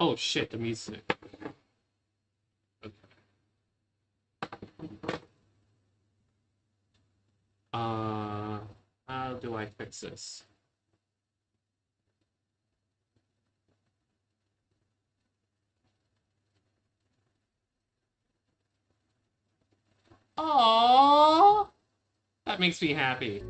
Oh shit, the music. Okay. How do I fix this? Aww, that makes me happy.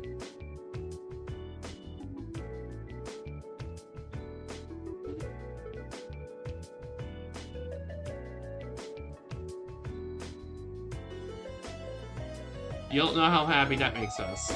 You don't know how happy that makes us.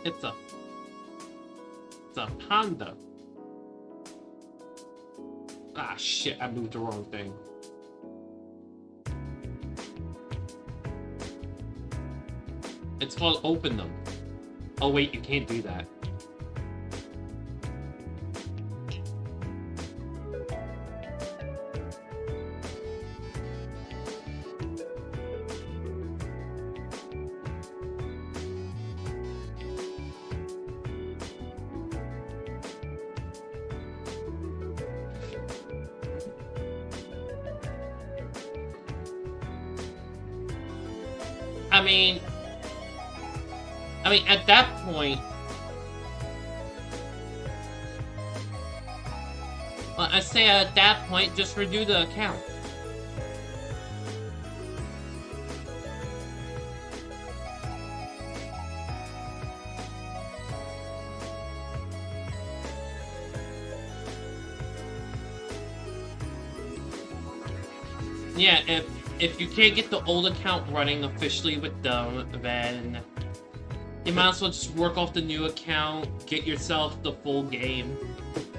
It's a panda. Ah shit, I moved the wrong thing. It's called open them. Oh wait, you can't do that. I mean, at that point, well, I say at that point, just redo the account. Yeah, if you can't get the old account running officially with them, then you might as well just work off the new account, get yourself the full game,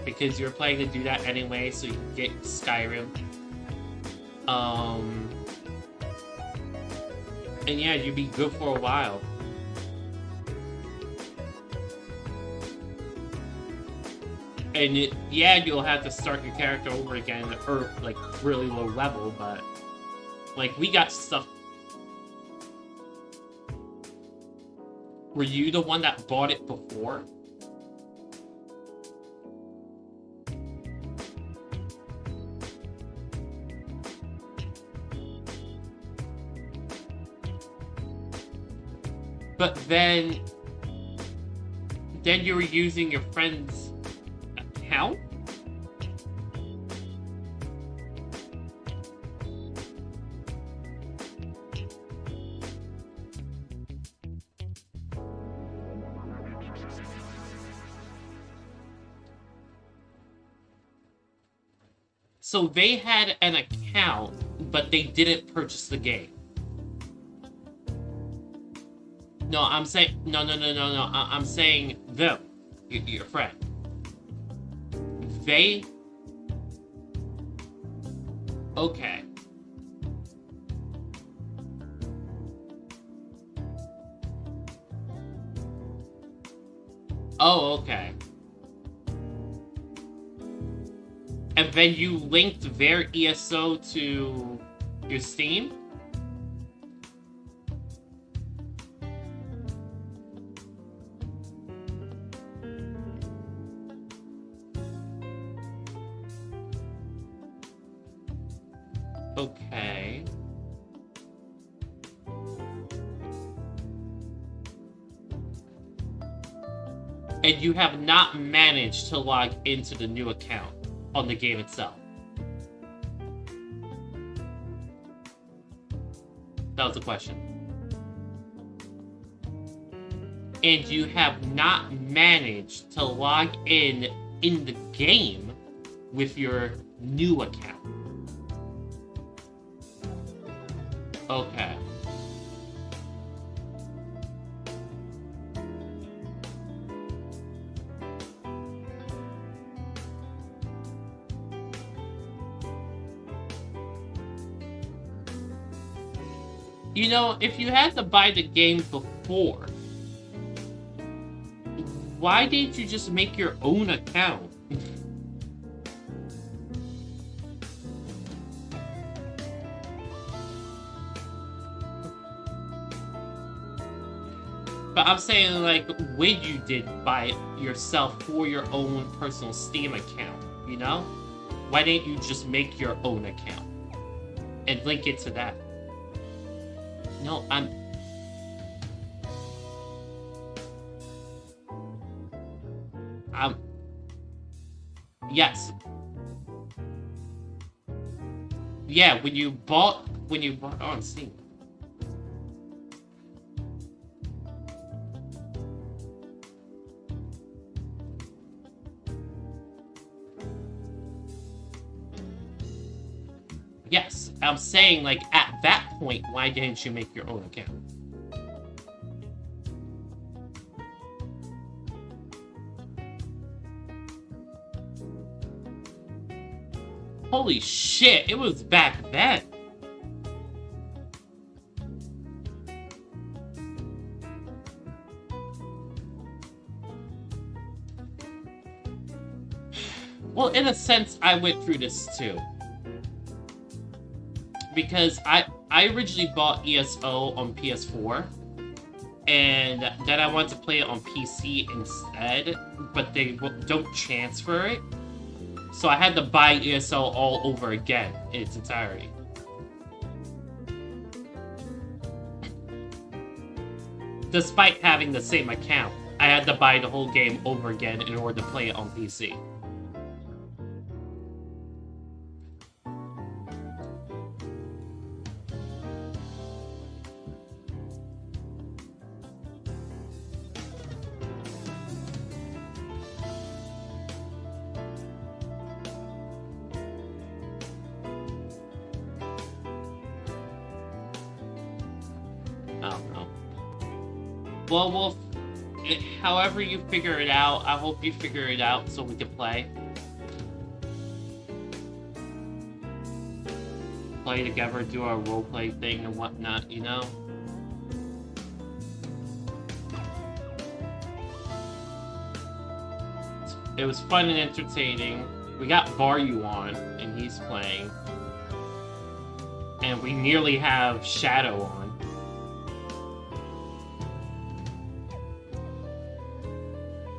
because you're planning to do that anyway, so you can get Skyrim. And yeah, you'd be good for a while. And yeah, you'll have to start your character over again, or like really low level, but like we got stuff. Were you the one that bought it before? But then you were using your friend's account? So they had an account, but they didn't purchase the game. No, I'm saying no. I'm saying them, your friend. They. Okay. Oh, okay. And then you linked their ESO to your Steam? Okay. And you have not managed to log into the new account on the game itself. That was the question. And you have not managed to log in the game with your new account. Okay. You know, if you had to buy the game before, why didn't you just make your own account? But I'm saying, like, when you did buy it yourself for your own personal Steam account, you know? Why didn't you just make your own account and link it to that? No, yes. Yeah, when you bought on Steam. Yes, I'm saying, like, at that point, why didn't you make your own account? Holy shit, it was back then. Well, in a sense, I went through this too. Because I originally bought ESO on PS4, and then I wanted to play it on PC instead, but they don't transfer it. So I had to buy ESO all over again in its entirety. Despite having the same account, I had to buy the whole game over again in order to play it on PC. I don't know. Well, however you figure it out, I hope you figure it out so we can play. Play together, do our roleplay thing and whatnot, you know? It was fun and entertaining. We got Baryu on, and he's playing. And we nearly have Shadow on.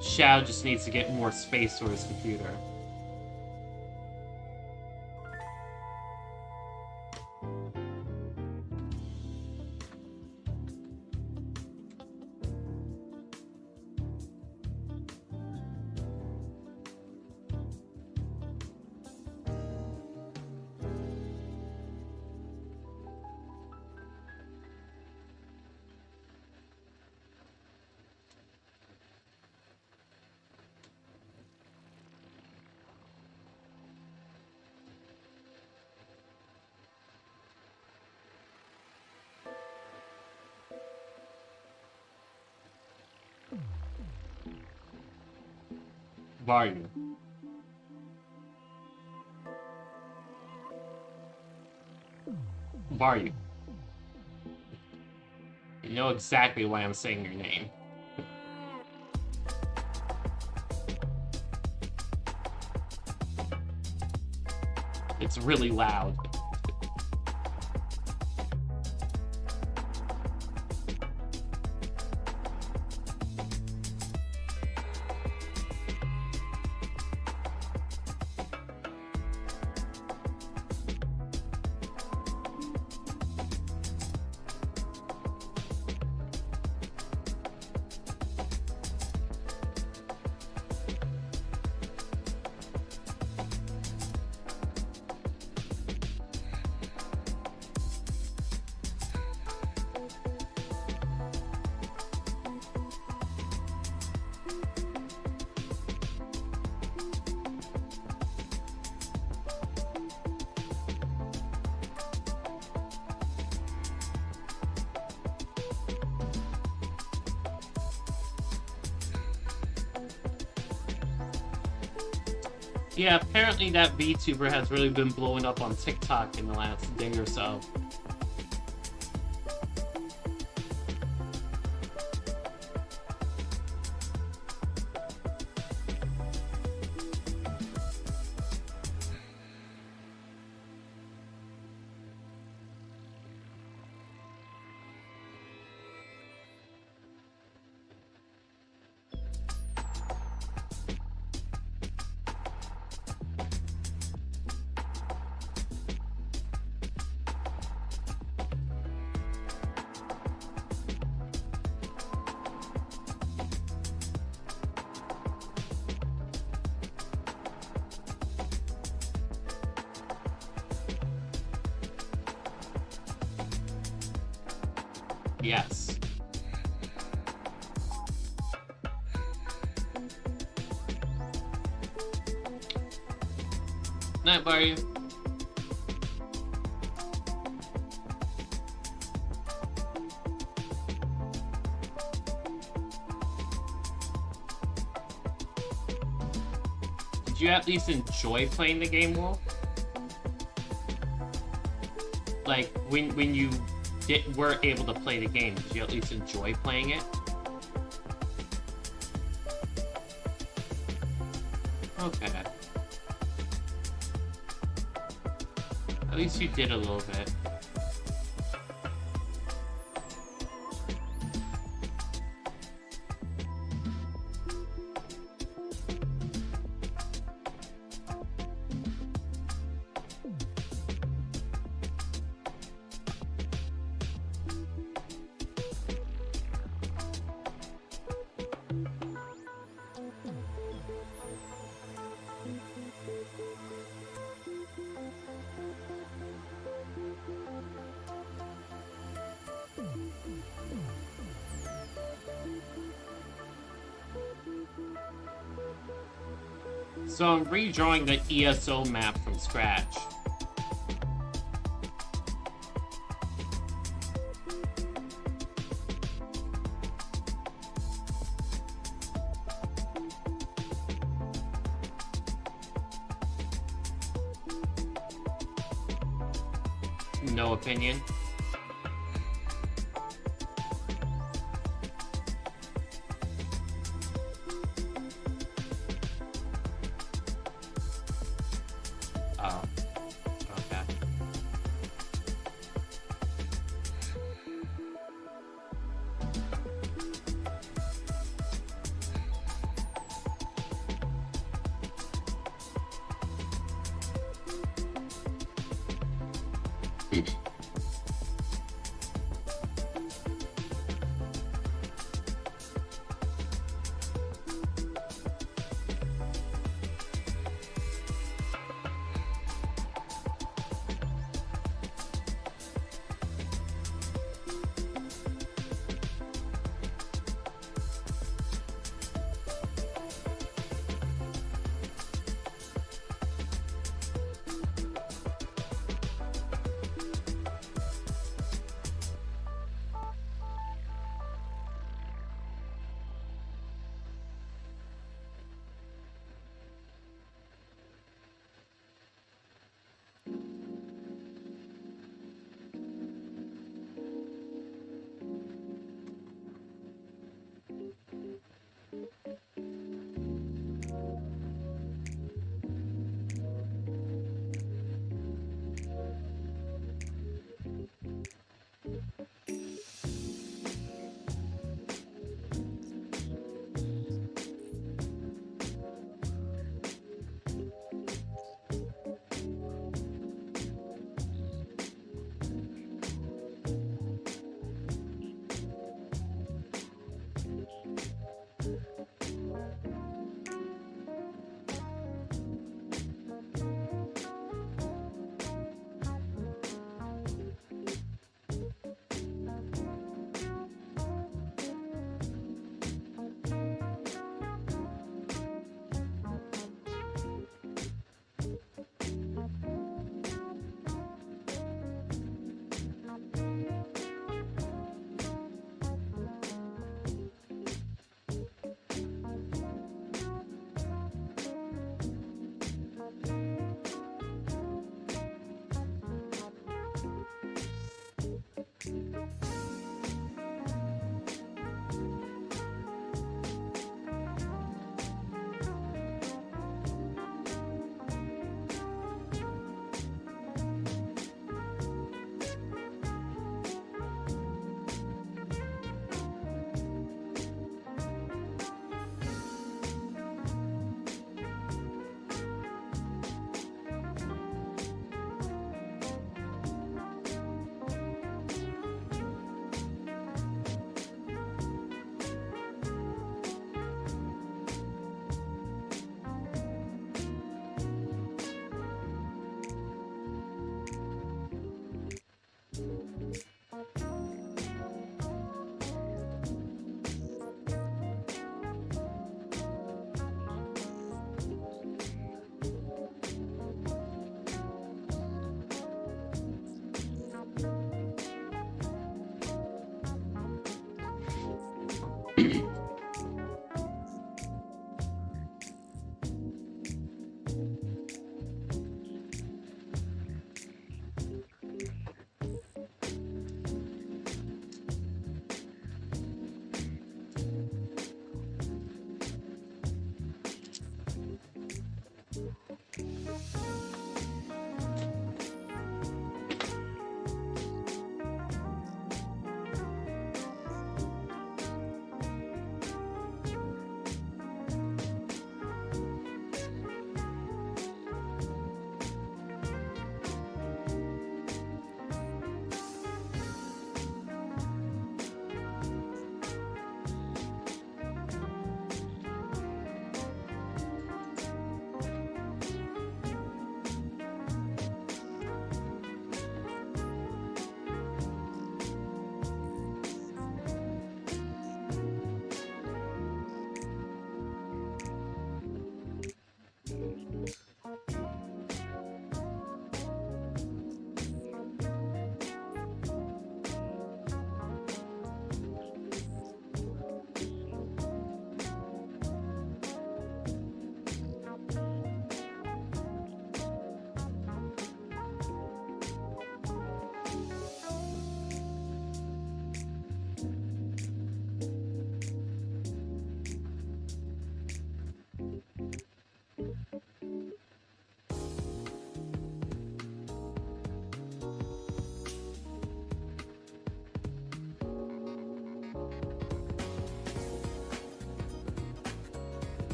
Shadow just needs to get more space for his computer. Baryu. Baryu. You know exactly why I'm saying your name. It's really loud. Yeah, apparently that VTuber has really been blowing up on TikTok in the last day or so. Yes. Night, buddy. Did you at least enjoy playing the game, Wolf? Like, when you were able to play the game, did you at least enjoy playing it? Okay. At least you did a little bit. So I'm redrawing the ESO map from scratch. No opinion. Oh, okay.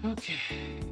Okay.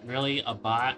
Really? A bot?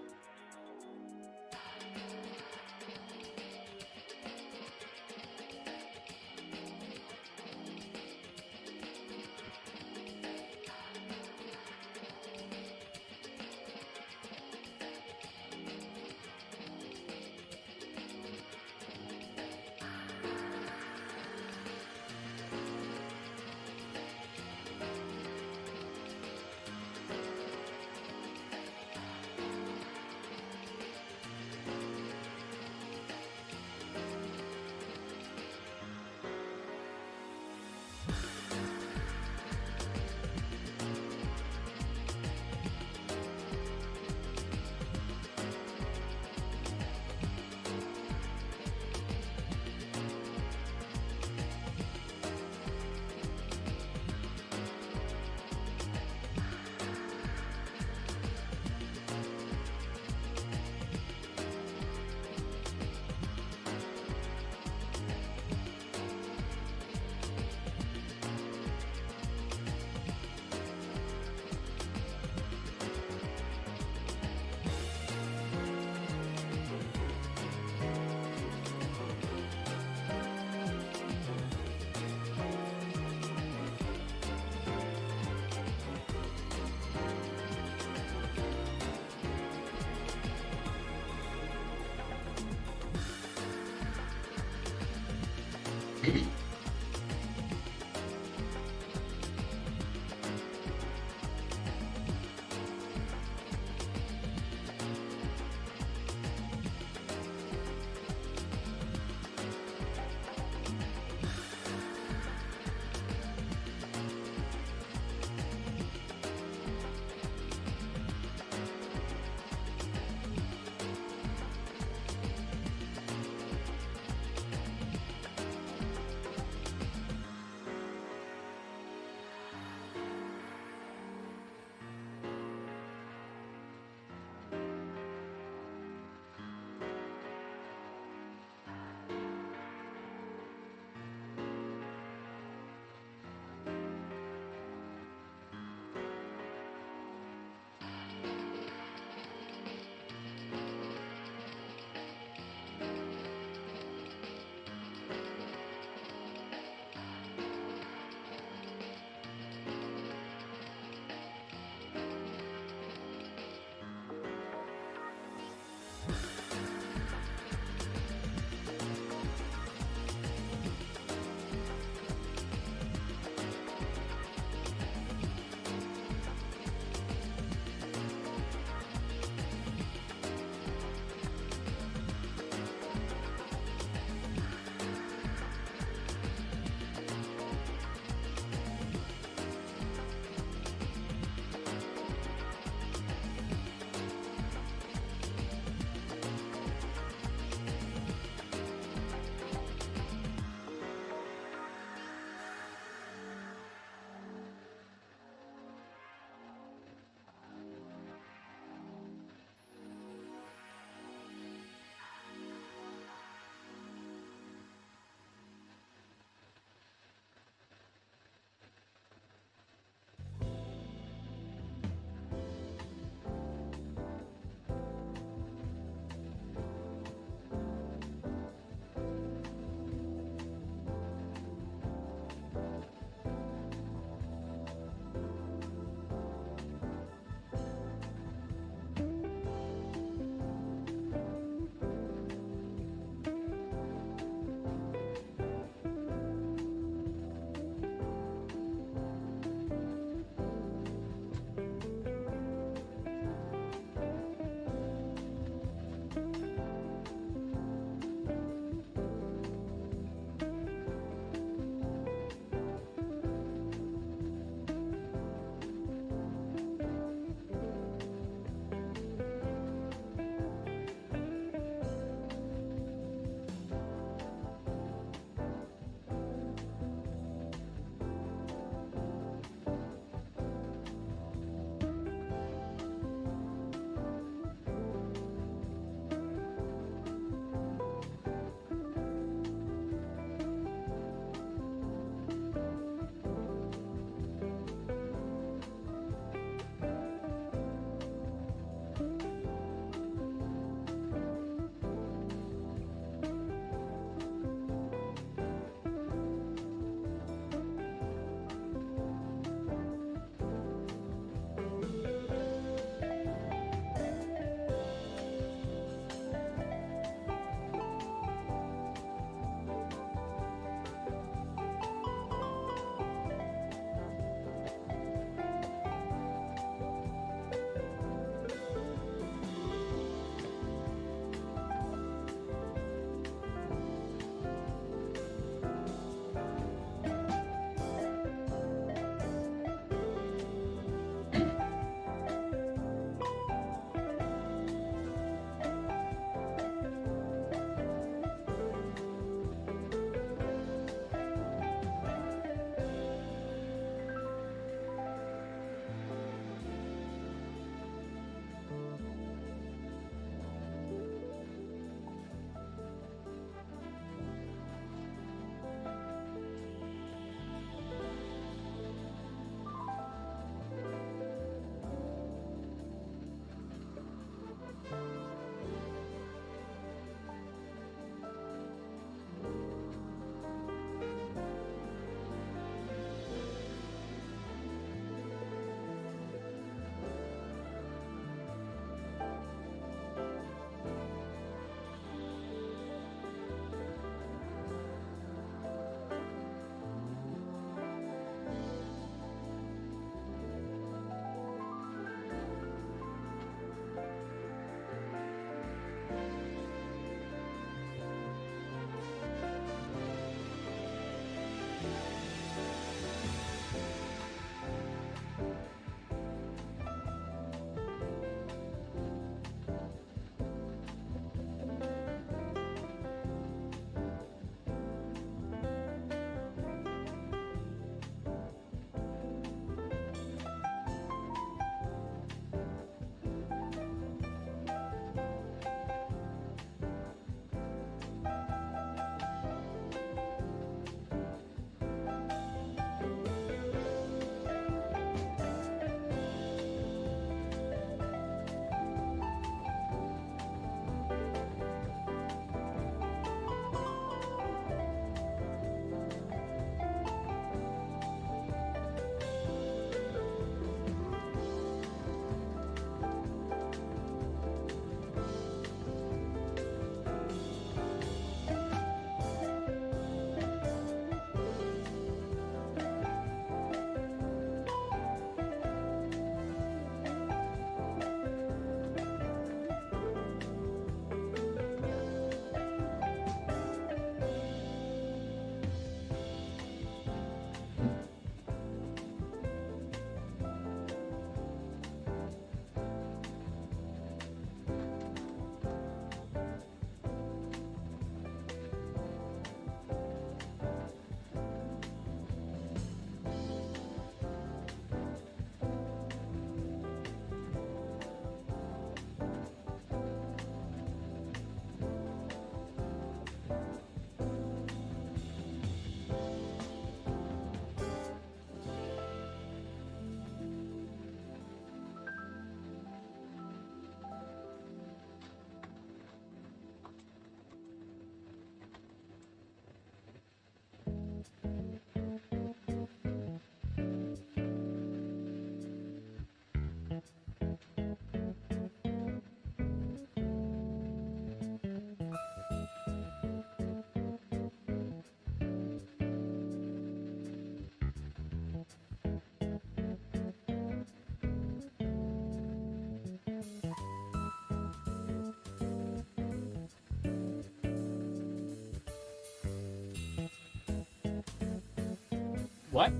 What?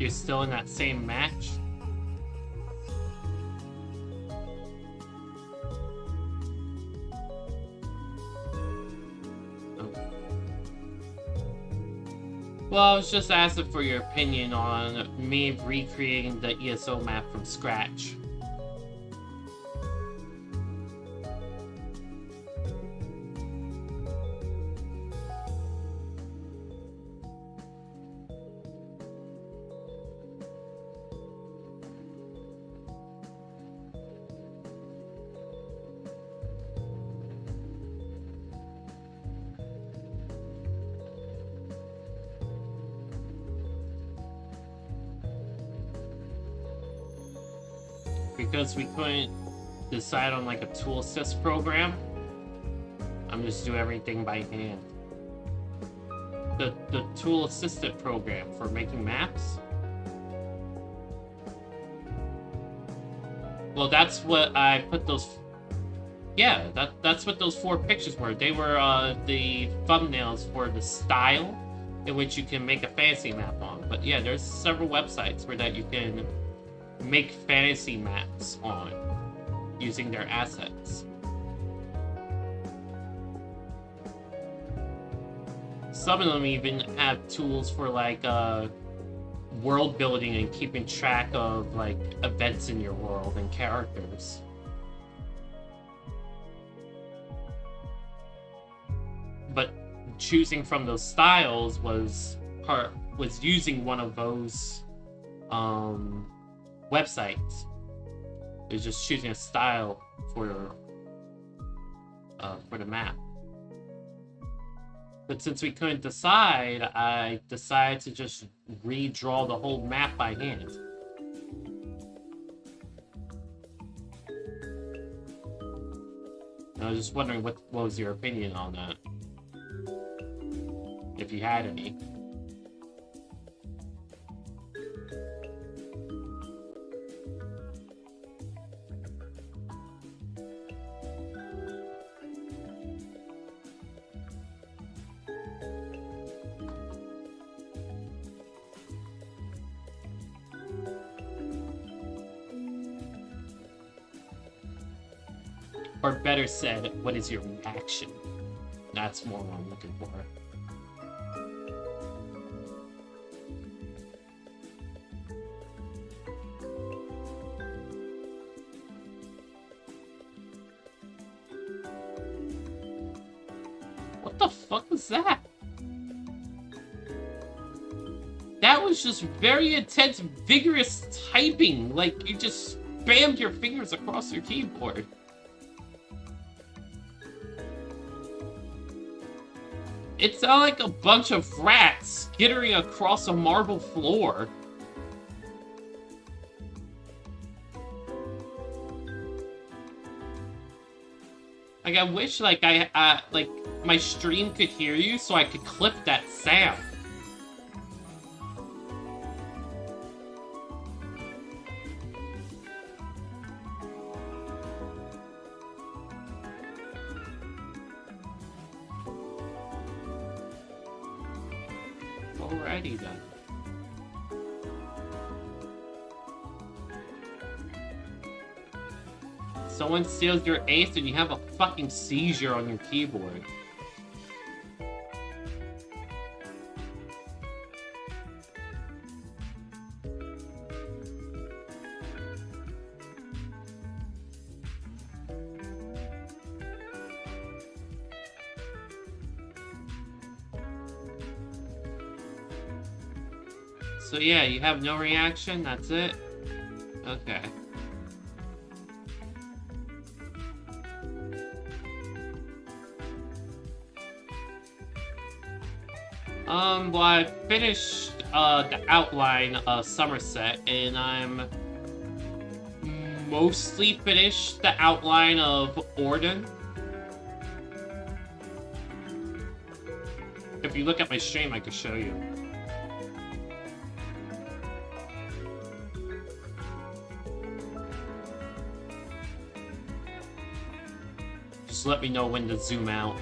You're still in that same match? Well, I was just asking for your opinion on me recreating the ESO map from scratch. Because we couldn't decide on like a tool assist program, I'm just doing everything by hand. The tool assistant program for making maps. Well, that's what I put those. Yeah, that's what those 4 pictures were. They were the thumbnails for the style in which you can make a fantasy map on. But yeah, there's several websites where that you can make fantasy maps on using their assets. Some of them even have tools for like world building and keeping track of like events in your world and characters. But choosing from those styles was using one of those websites. It was just choosing a style for the map. But since we couldn't decide, I decided to just redraw the whole map by hand. I was just wondering what was your opinion on that? If you had any. Or better said, what is your reaction? That's more what I'm looking for. What the fuck was that? That was just very intense, vigorous typing. Like, you just spammed your fingers across your keyboard. It sounded like a bunch of rats skittering across a marble floor. Like, I wish, like, like, my stream could hear you so I could clip that sound. Alrighty then. Someone steals your ace and you have a fucking seizure on your keyboard. So yeah, you have no reaction? That's it? Okay. Well, I finished, the outline of Somerset, and I'm mostly finished the outline of Orden. If you look at my stream, I could show you. Just let me know when to zoom out.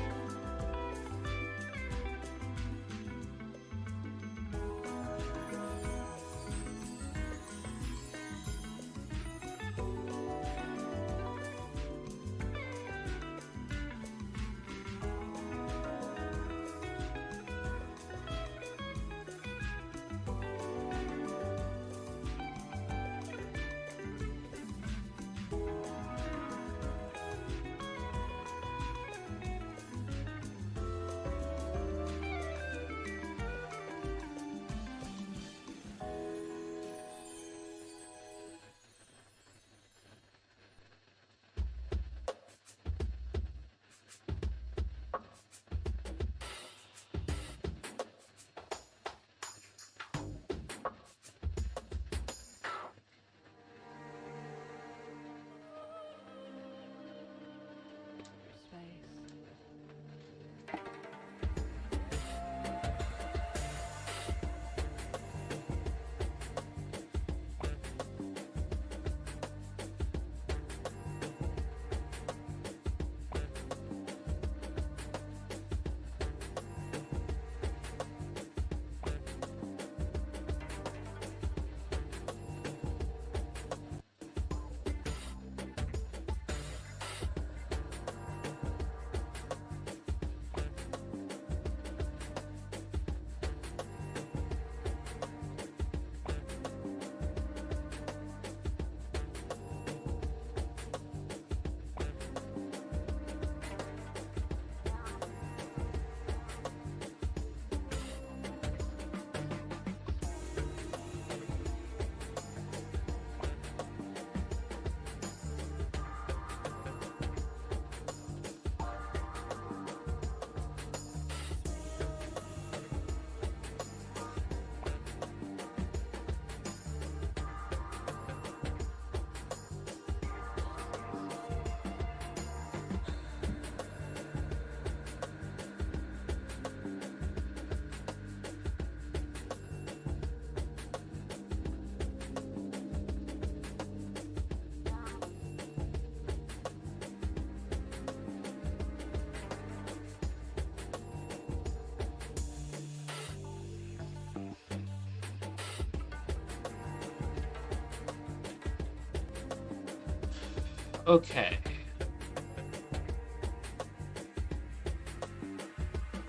Okay.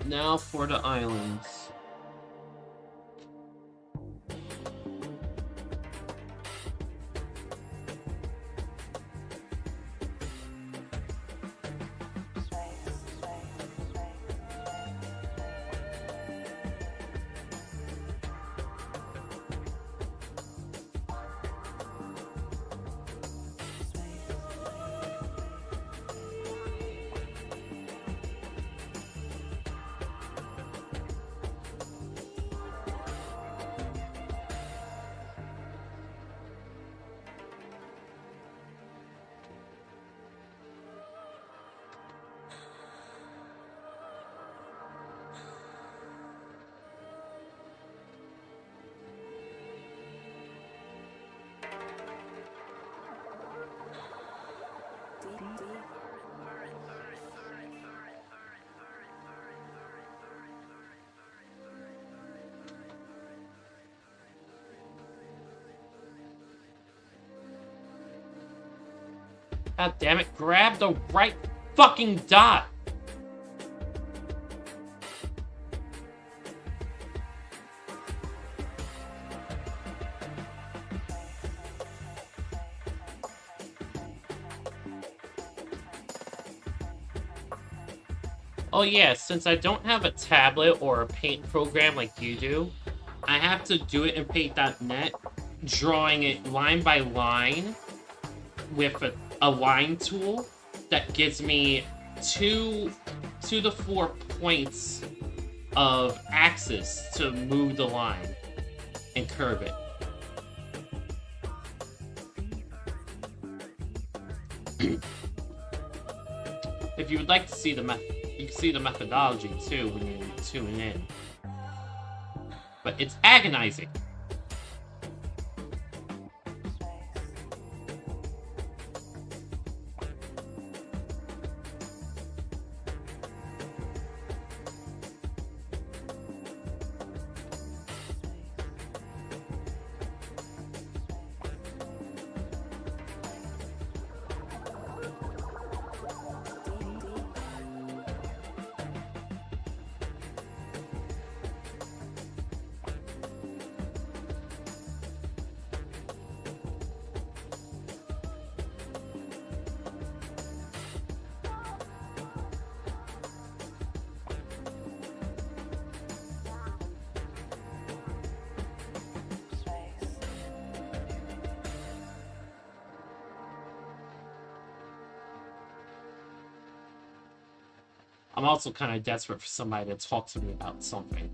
Now for the islands. God damn it, grab the right fucking dot! Oh yeah, since I don't have a tablet or a paint program like you do, I have to do it in paint.net, drawing it line by line with a line tool that gives me 2 to 4 points of axis to move the line and curve it. If you would like to see the you can see the methodology too when you tune in. But it's agonizing. I'm also kind of desperate for somebody to talk to me about something.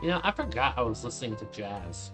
You know, I forgot I was listening to jazz.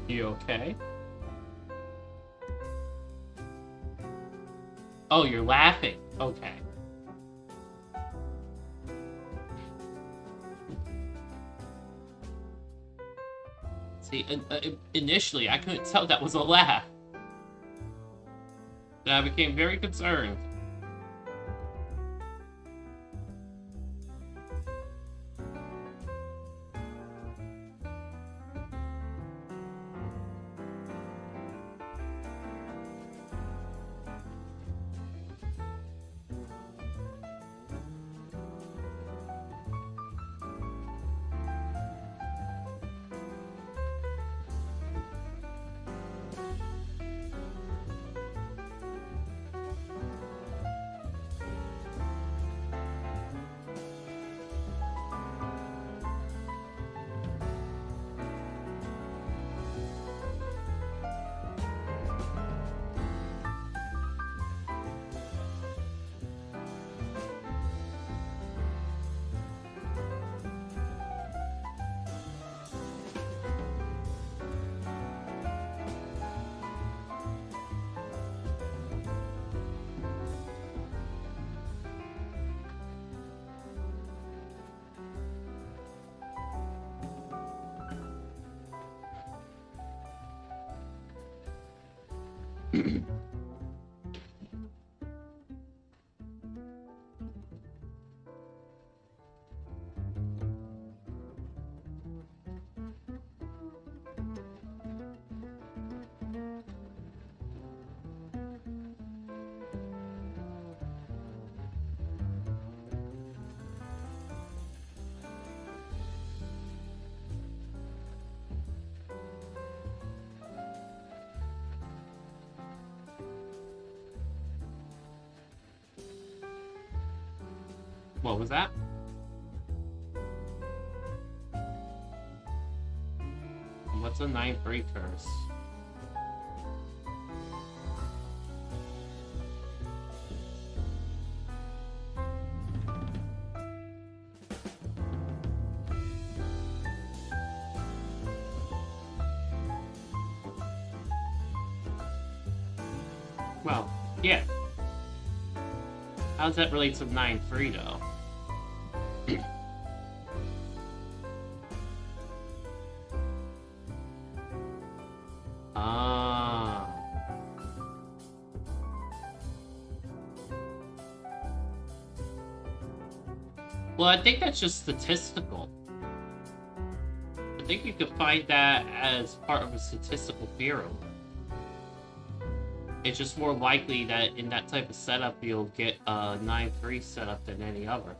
You okay? Oh, you're laughing. Okay. See, initially, I couldn't tell that was a laugh. Then I became very concerned. What was that? What's a 9-3 curse? Well, yeah. How does that relate to 9-3 though? Ah. Well, I think that's just statistical. I think you could find that as part of a statistical theorem. It's just more likely that in that type of setup you'll get a 9-3 setup than any other.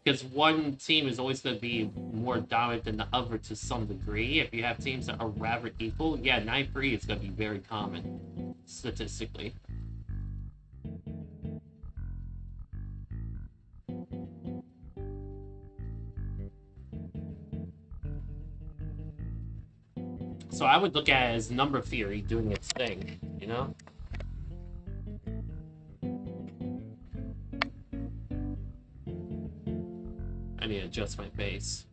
Because one team is always going to be more dominant than the other to some degree. If you have teams that are rather equal, yeah, 9-3 is going to be very common, statistically. So I would look at it as number theory doing its thing, you know? I need to adjust my base.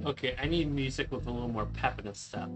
Okay, I need music with a little more pep in a step.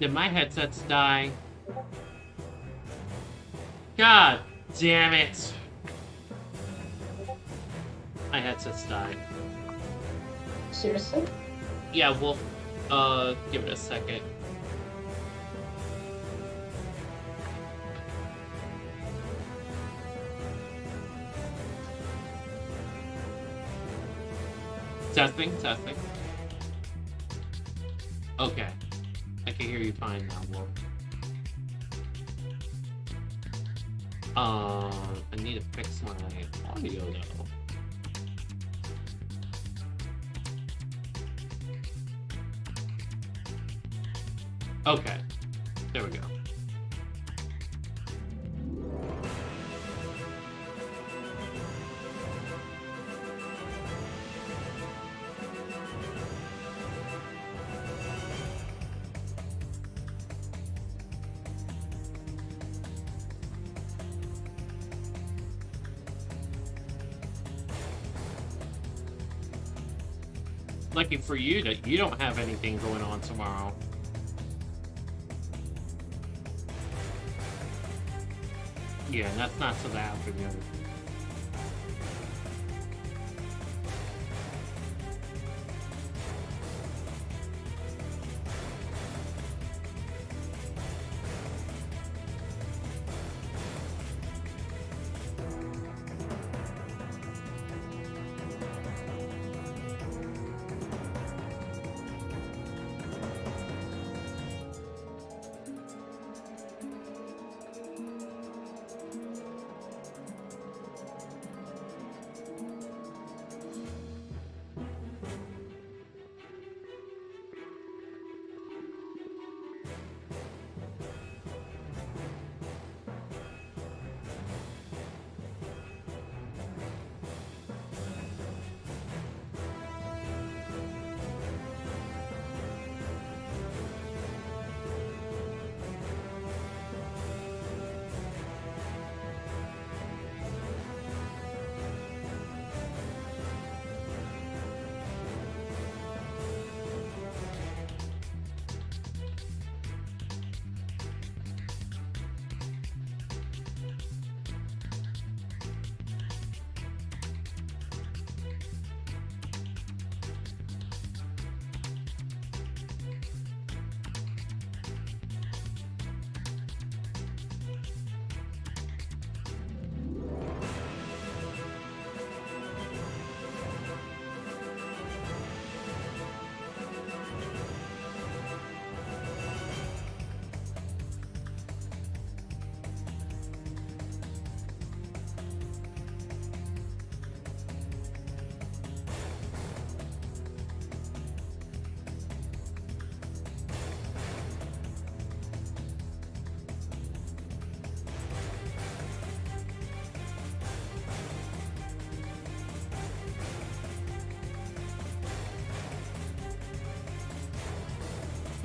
Did my headsets die? God damn it! My headsets died. Seriously? Yeah, we'll give it a second. Testing, testing. Okay. I can hear you fine now, Wolf. I need to fix my audio though. Okay. There we go. Lucky for you that you don't have anything going on tomorrow. Yeah, that's not so bad for you.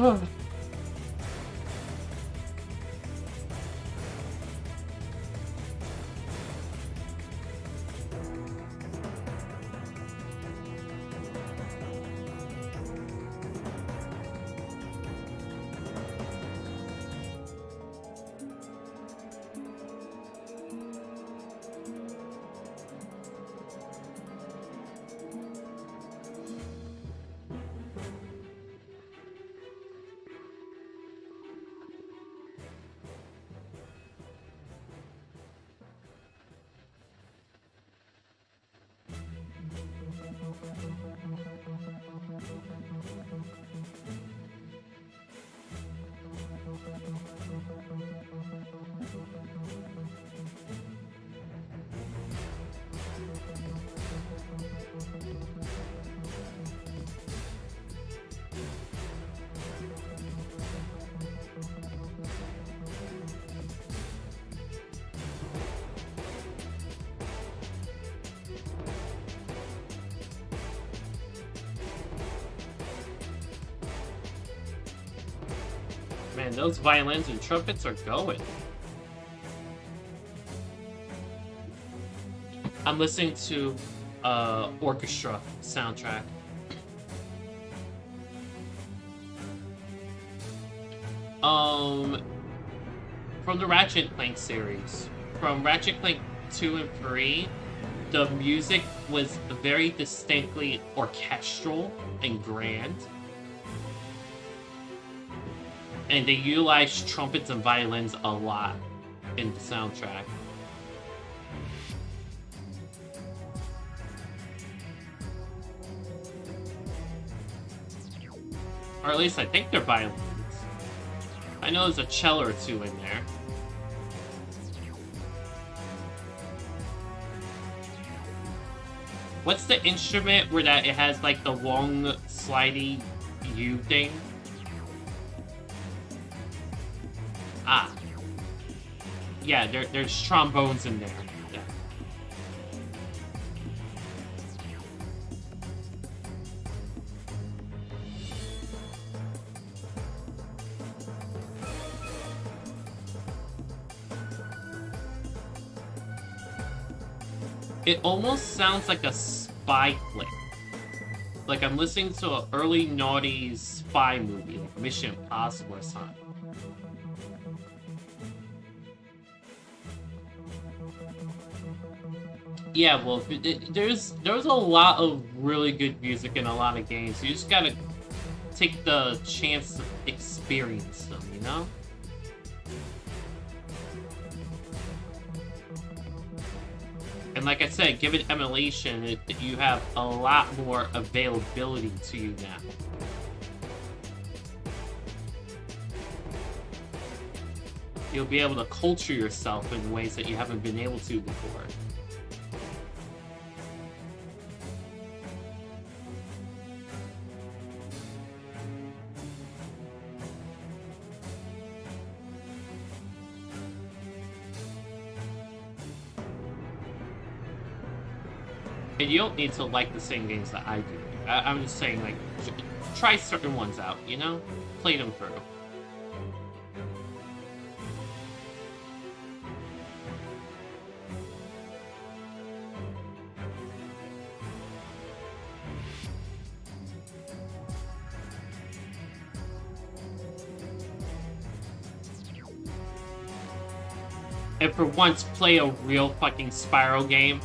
Man, those violins and trumpets are going. I'm listening to orchestra soundtrack. From the Ratchet & Clank series. From Ratchet & Clank 2 and 3, the music was very distinctly orchestral and grand. And they utilized trumpets and violins a lot in the soundtrack. Or at least I think they're violins. I know there's a cello or two in there. What's the instrument where that it has like the long slidey U thing? Ah. Yeah, there's trombones in there. Yeah. It almost sounds like a spy flick. Like I'm listening to an early naughty spy movie, like Mission Impossible or something. Yeah, well, there's a lot of really good music in a lot of games. You just gotta take the chance to experience them, you know? And like I said, given emulation, you have a lot more availability to you now. You'll be able to culture yourself in ways that you haven't been able to before. And you don't need to like the same games that I do. I'm just saying, like, try certain ones out, you know? Play them through. And for once, play a real fucking Spyro game.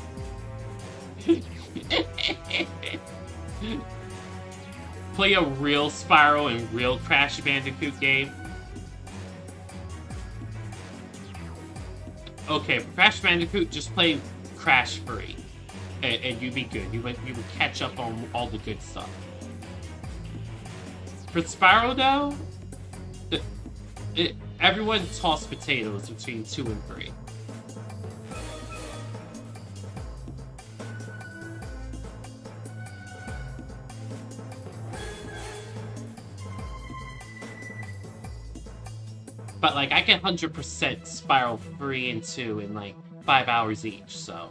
Play a real Spyro and real Crash Bandicoot game. Okay, for Crash Bandicoot, just play Crash free, and you'd be good. You would catch up on all the good stuff. For Spyro, though, everyone toss potatoes between 2 and 3. But, like, I can 100% Spyro 3 and 2 in, like, 5 hours each, so.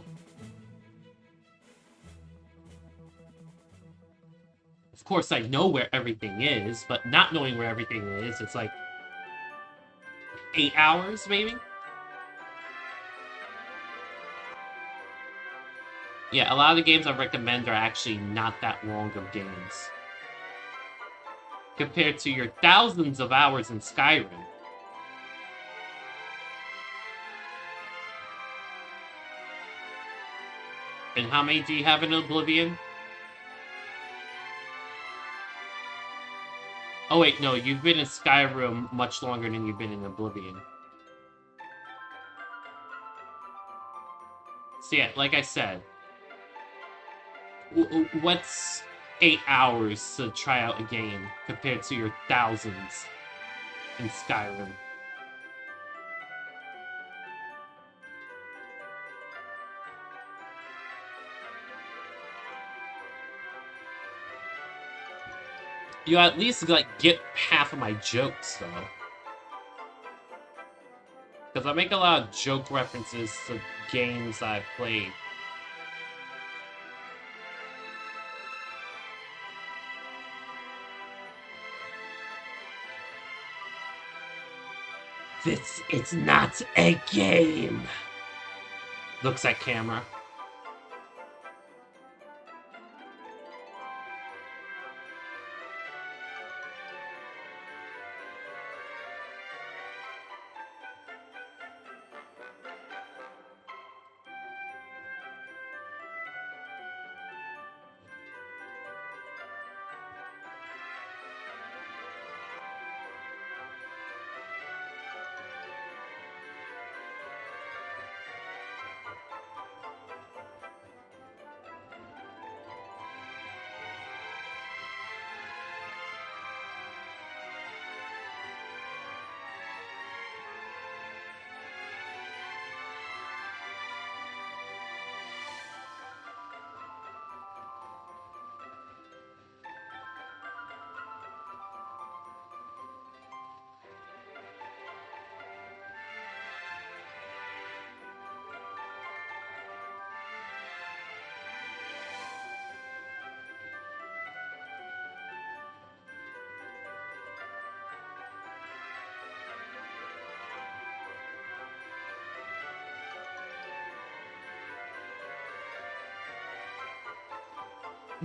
Of course, I know where everything is, but not knowing where everything is, it's like 8 hours, maybe? Yeah, a lot of the games I recommend are actually not that long of games. Compared to your thousands of hours in Skyrim. And how many do you have in Oblivion? Oh wait, no, you've been in Skyrim much longer than you've been in Oblivion. So yeah, like I said, what's 8 hours to try out a game compared to your thousands in Skyrim? You at least like get half of my jokes though. Because I make a lot of joke references to games I've played. It's not a game. Looks at camera.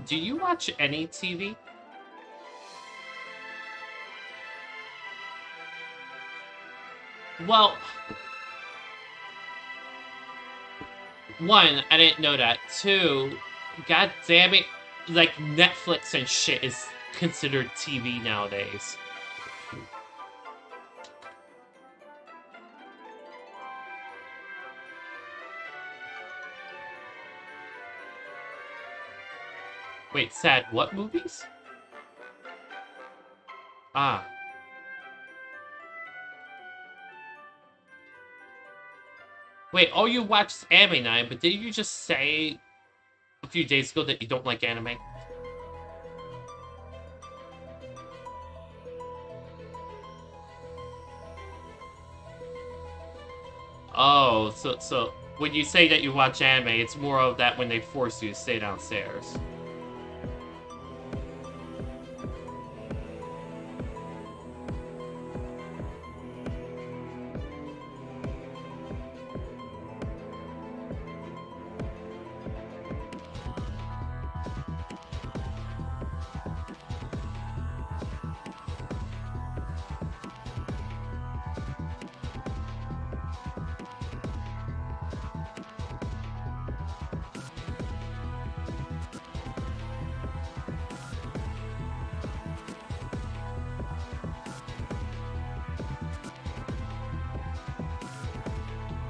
Do you watch any TV? Well, one, I didn't know that. Two, god damn it, like Netflix and shit is considered TV nowadays. Wait, sad what movies? Ah. Wait, oh, you watched Anime Night, but did you just say a few days ago that you don't like anime? Oh, so when you say that you watch anime, it's more of that when they force you to stay downstairs.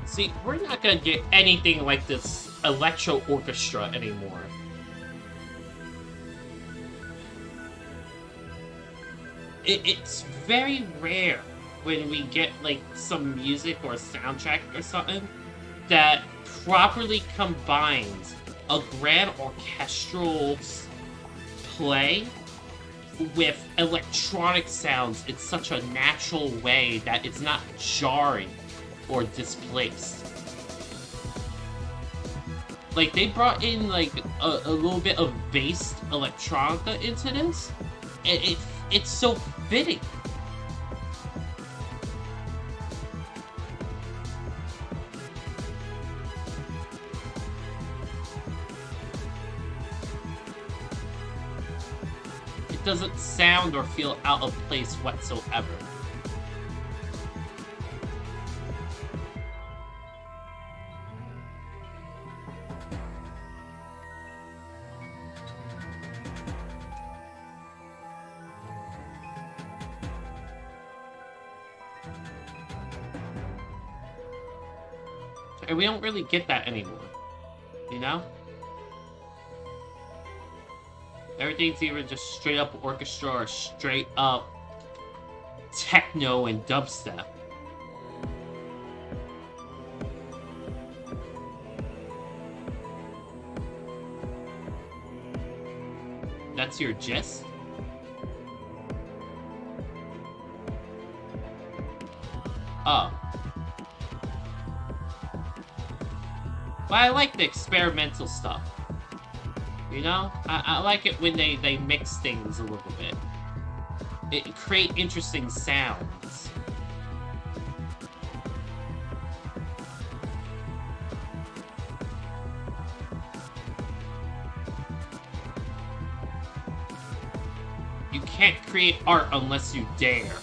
See, we're not gonna get anything like this electro orchestra anymore. It's very rare when we get like some music or a soundtrack or something that properly combines a grand orchestral play with electronic sounds in such a natural way that it's not jarring or displaced. Like, they brought in, like, a little bit of based electronica into this, and it's so fitting. It doesn't sound or feel out of place whatsoever. And we don't really get that anymore, you know? Everything's either just straight up orchestra or straight up techno and dubstep. That's your gist? Oh. But I like the experimental stuff. You know? I like it when they mix things a little bit. It create interesting sounds. You can't create art unless you dare.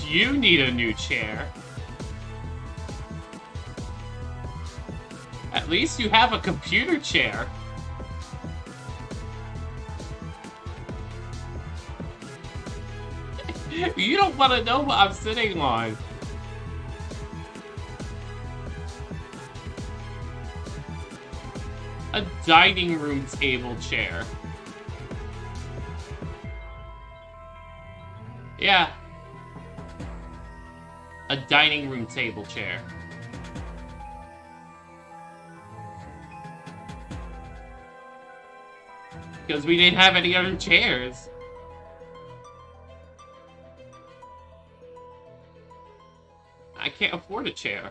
You need a new chair. At least you have a computer chair. You don't want to know what I'm sitting on. A dining room table chair. Yeah. A dining room table chair. Because we didn't have any other chairs. I can't afford a chair.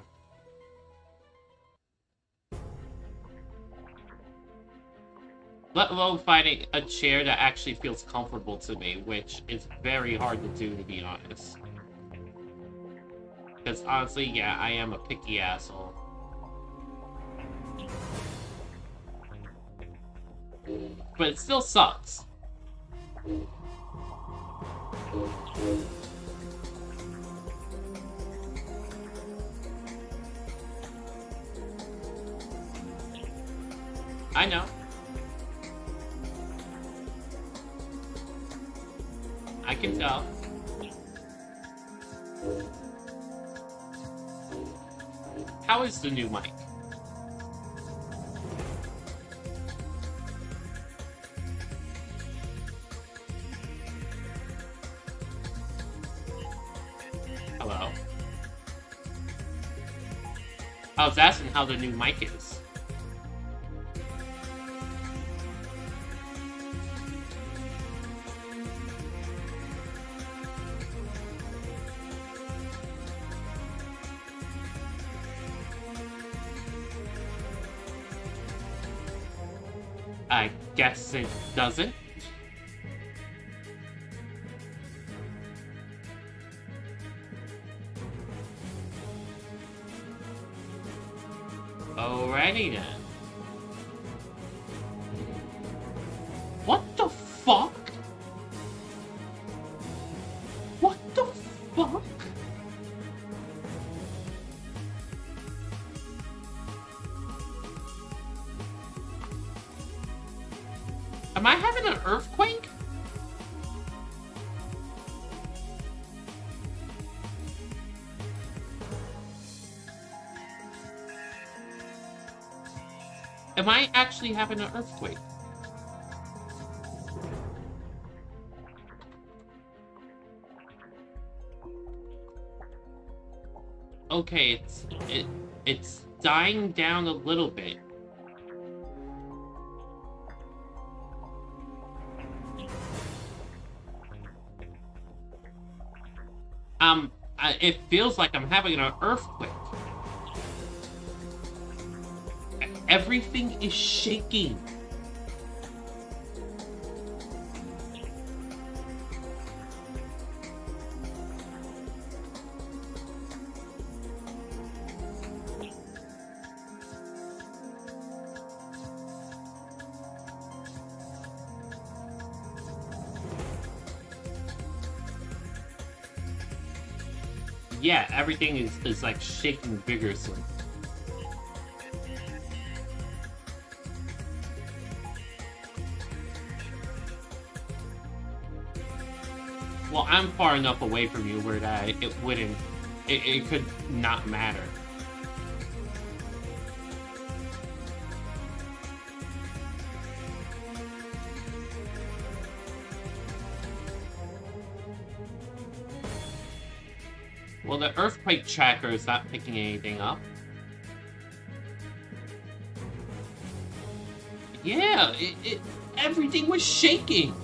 Let alone finding a chair that actually feels comfortable to me, which is very hard to do, to be honest. Because honestly, yeah, I am a picky asshole. But it still sucks. I know. I can tell. How is the new mic? Hello? I was asking how the new mic is. I guess it doesn't. Alrighty then. What the fuck? What the fuck? Am I having an earthquake? Am I actually having an earthquake? Okay, it's dying down a little bit. It feels like I'm having an earthquake. Everything is shaking. Yeah, everything is like shaking vigorously. Well, I'm far enough away from you where that it could not matter. Well, the earthquake tracker is not picking anything up. Yeah, everything was shaking.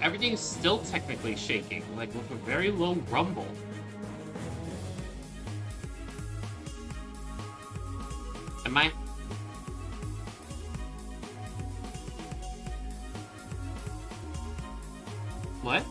Everything's still technically shaking, like with a very low rumble. Am I? What?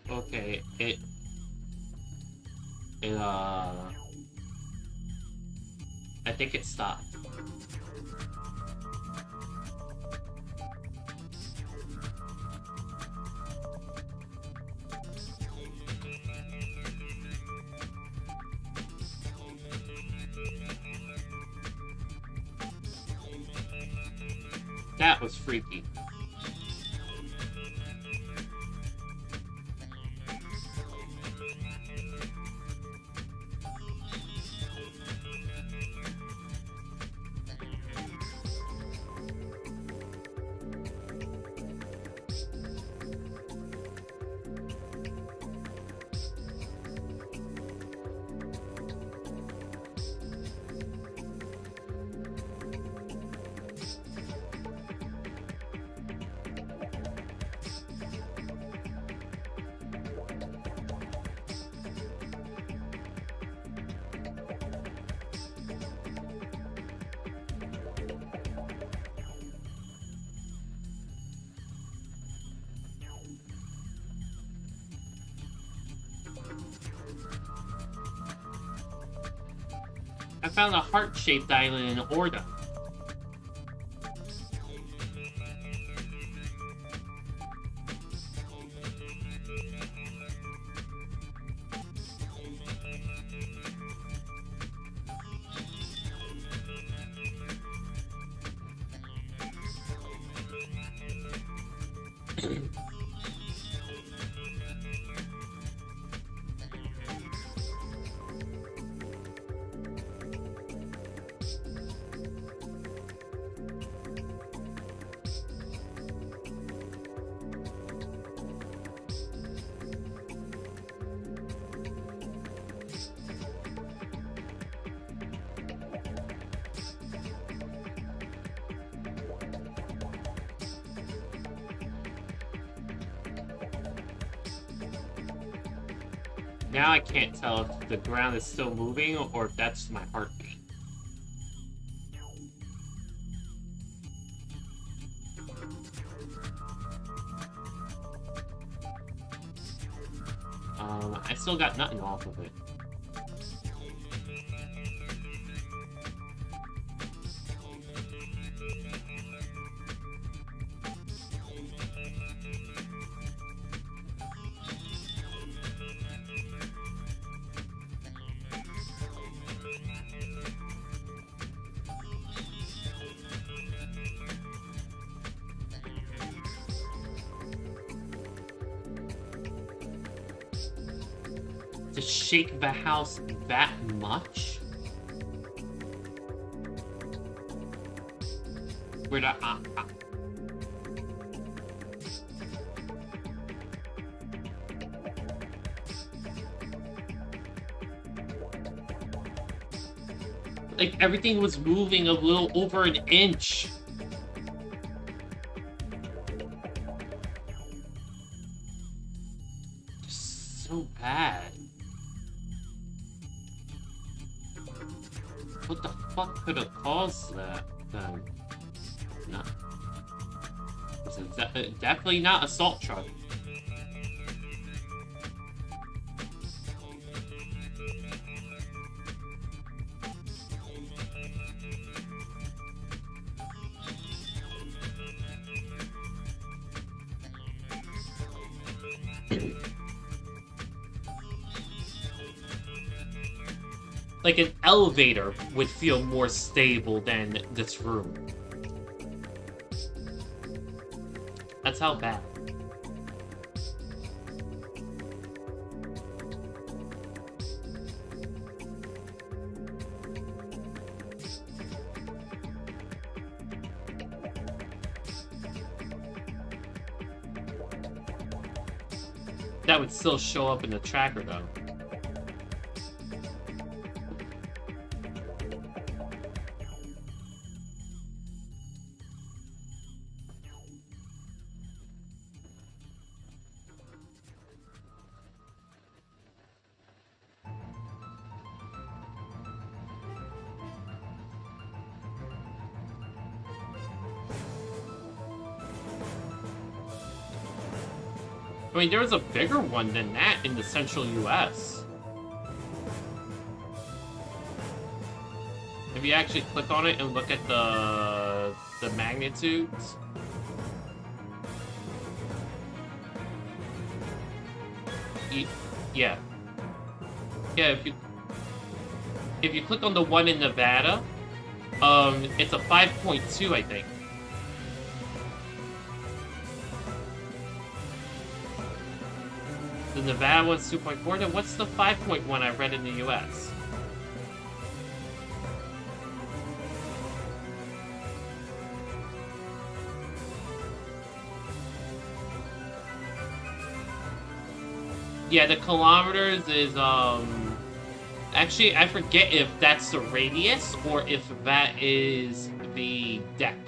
Okay, I think it stopped. That was freaky. I found a heart-shaped island in Orda. Now I can't tell if the ground is still moving or if that's my heartbeat. I still got nothing off of it. to shake the house that much? Where the like everything was moving a little over an inch. Just so bad. What the fuck could have caused that then? No. It's definitely not a salt truck. Like an elevator would feel more stable than this room. That's how bad. That would still show up in the tracker though. I mean, there was a bigger one than that in the central US. If you actually click on it and look at the magnitudes. Yeah. Yeah, if you click on the one in Nevada, it's a 5.2, I think. The Nevada one's 2.4, then what's the 5.1 I read in the US? Yeah, the kilometers is, actually, I forget if that's the radius or if that is the depth.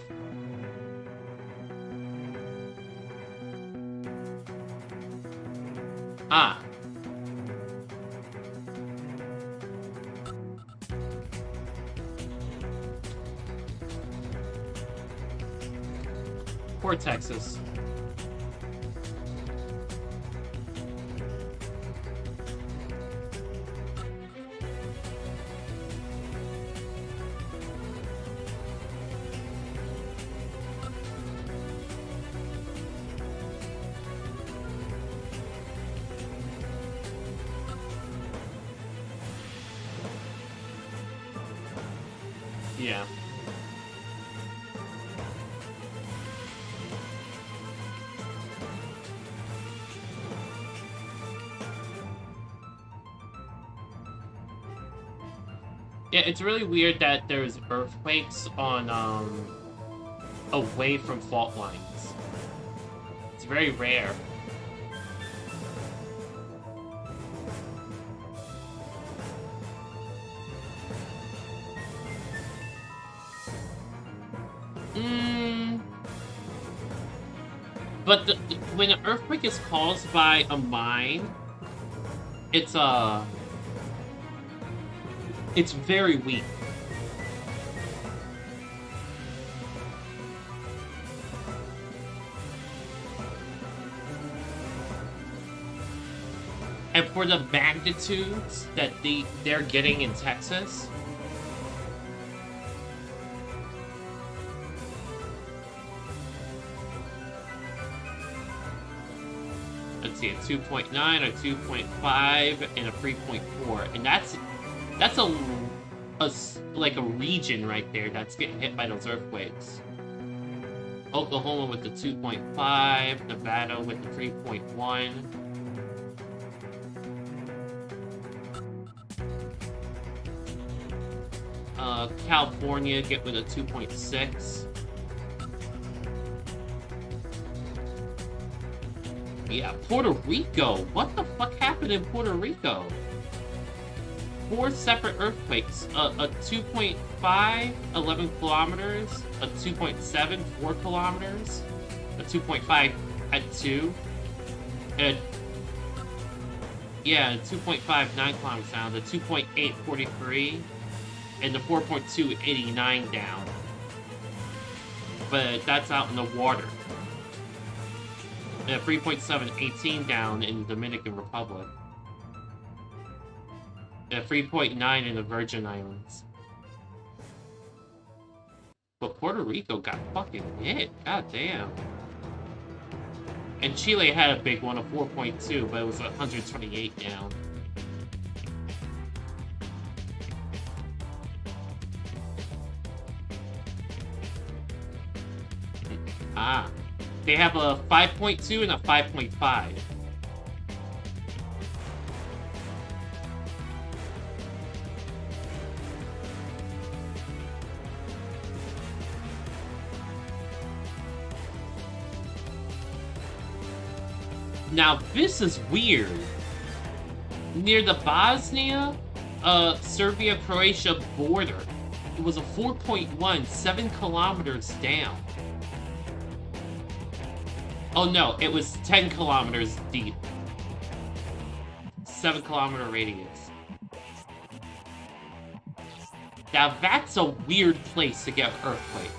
Ah. Poor Texas. Yeah. Yeah, it's really weird that there's earthquakes on, away from fault lines. It's very rare. But when an earthquake is caused by a mine, it's very weak. And for the magnitudes that they're getting in Texas, let's see, a 2.9, a 2.5, and a 3.4, and that's like a region right there that's getting hit by those earthquakes. Oklahoma with the 2.5, Nevada with the 3.1. California get with a 2.6. Yeah, Puerto Rico. What the fuck happened in Puerto Rico? 4 separate earthquakes. A 2.5, 11 kilometers. A 2.7, 4 kilometers. A 2.5 at 2. And yeah, 2.5, 9 kilometers down. The 2.8, 43. And the 4.2, 89 down. But that's out in the water. And 3.7, 18 down in the Dominican Republic. And 3.9 in the Virgin Islands. But Puerto Rico got fucking hit. God damn. And Chile had a big one of 4.2, but it was 128 down. Ah. They have a 5.2 and a 5.5. Now, this is weird. Near the Bosnia, Serbia-Croatia border, it was a 4.1, 7 kilometers down. Oh no, it was 10 kilometers deep. 7-kilometer radius. Now that's a weird place to get an earthquake.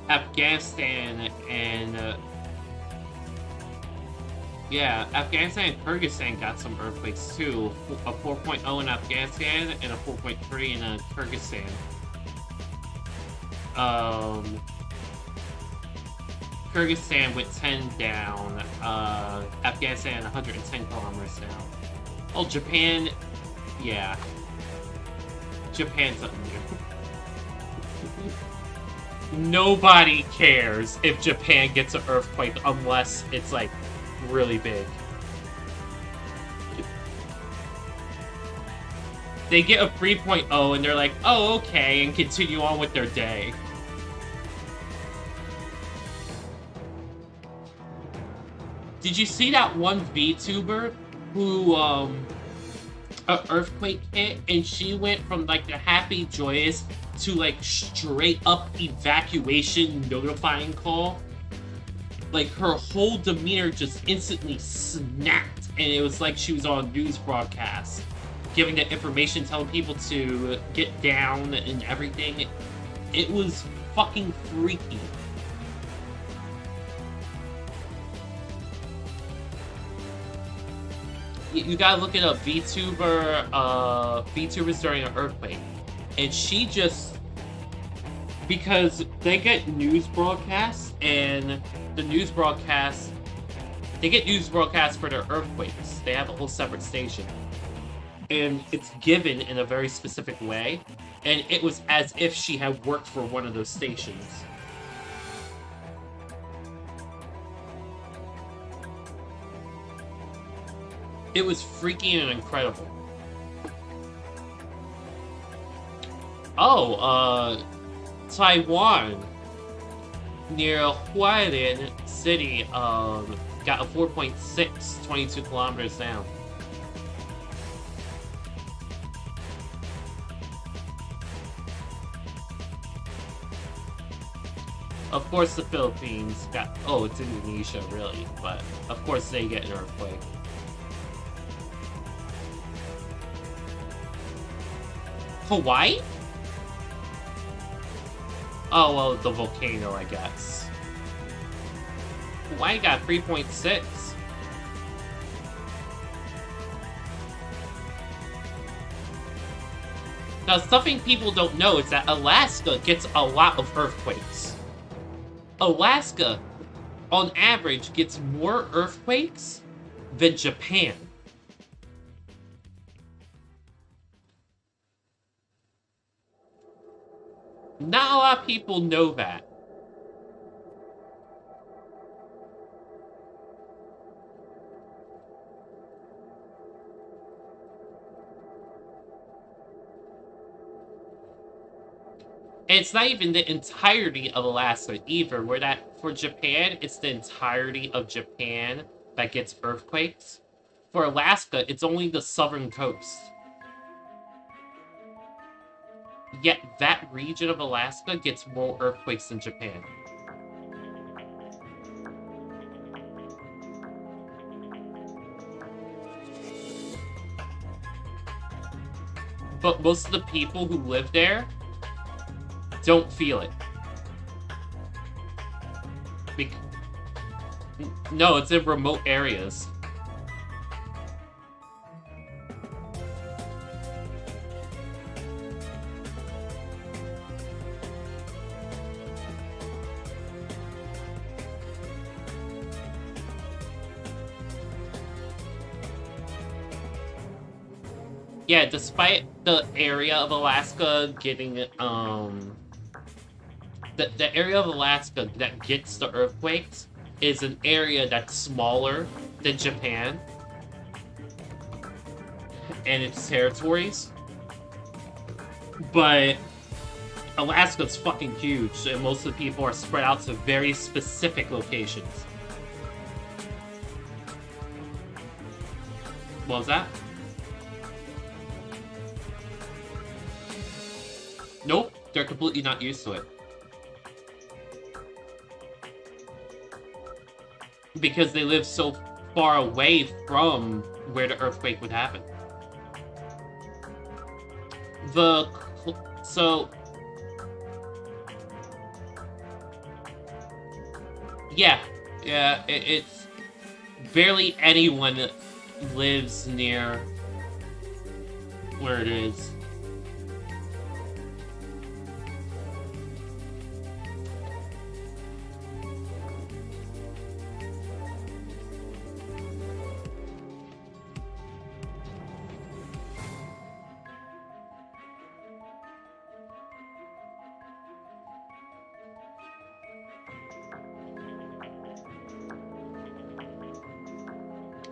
Afghanistan and yeah, Afghanistan and Kyrgyzstan got some earthquakes too. A 4.0 in Afghanistan and a 4.3 in Kyrgyzstan. Kyrgyzstan with 10 down. Afghanistan 110 kilometers down. Oh, Japan, yeah. Japan's up there. Nobody cares if Japan gets an earthquake unless it's like really big. They get a 3.0 and they're like, oh, okay, and continue on with their day. Did you see that one VTuber who, an earthquake hit and she went from like the happy, joyous to like straight up evacuation notifying call? Like her whole demeanor just instantly snapped, and it was like she was on a news broadcast, giving the information, telling people to get down and everything. It was fucking freaky. You gotta look it up. VTubers during an earthquake. And she just, because they get news broadcasts, and the news broadcasts, they get news broadcasts for their earthquakes. They have a whole separate station. And it's given in a very specific way. And it was as if she had worked for one of those stations. It was freaky and incredible. Oh, Taiwan, near Hualien City, got a 4.6, 22 kilometers down. Of course the Philippines got, oh, it's Indonesia, really, but of course they get an earthquake. Hawaii? Oh, well, the volcano, I guess. Hawaii got 3.6. Now, something people don't know is that Alaska gets a lot of earthquakes. Alaska, on average, gets more earthquakes than Japan. Not a lot of people know that. it's not even the entirety of Alaska either, where that, for Japan, it's the entirety of Japan that gets earthquakes. For Alaska, it's only the southern coast. Yet that region of Alaska gets more earthquakes than Japan. But most of the people who live there don't feel it. No, it's in remote areas. Yeah, despite the area of Alaska getting, the area of Alaska that gets the earthquakes is an area that's smaller than Japan and its territories. But Alaska's fucking huge, and most of the people are spread out to very specific locations. What was that? Nope, they're completely not used to it. Because they live so far away from where the earthquake would happen. It's barely anyone lives near where it is.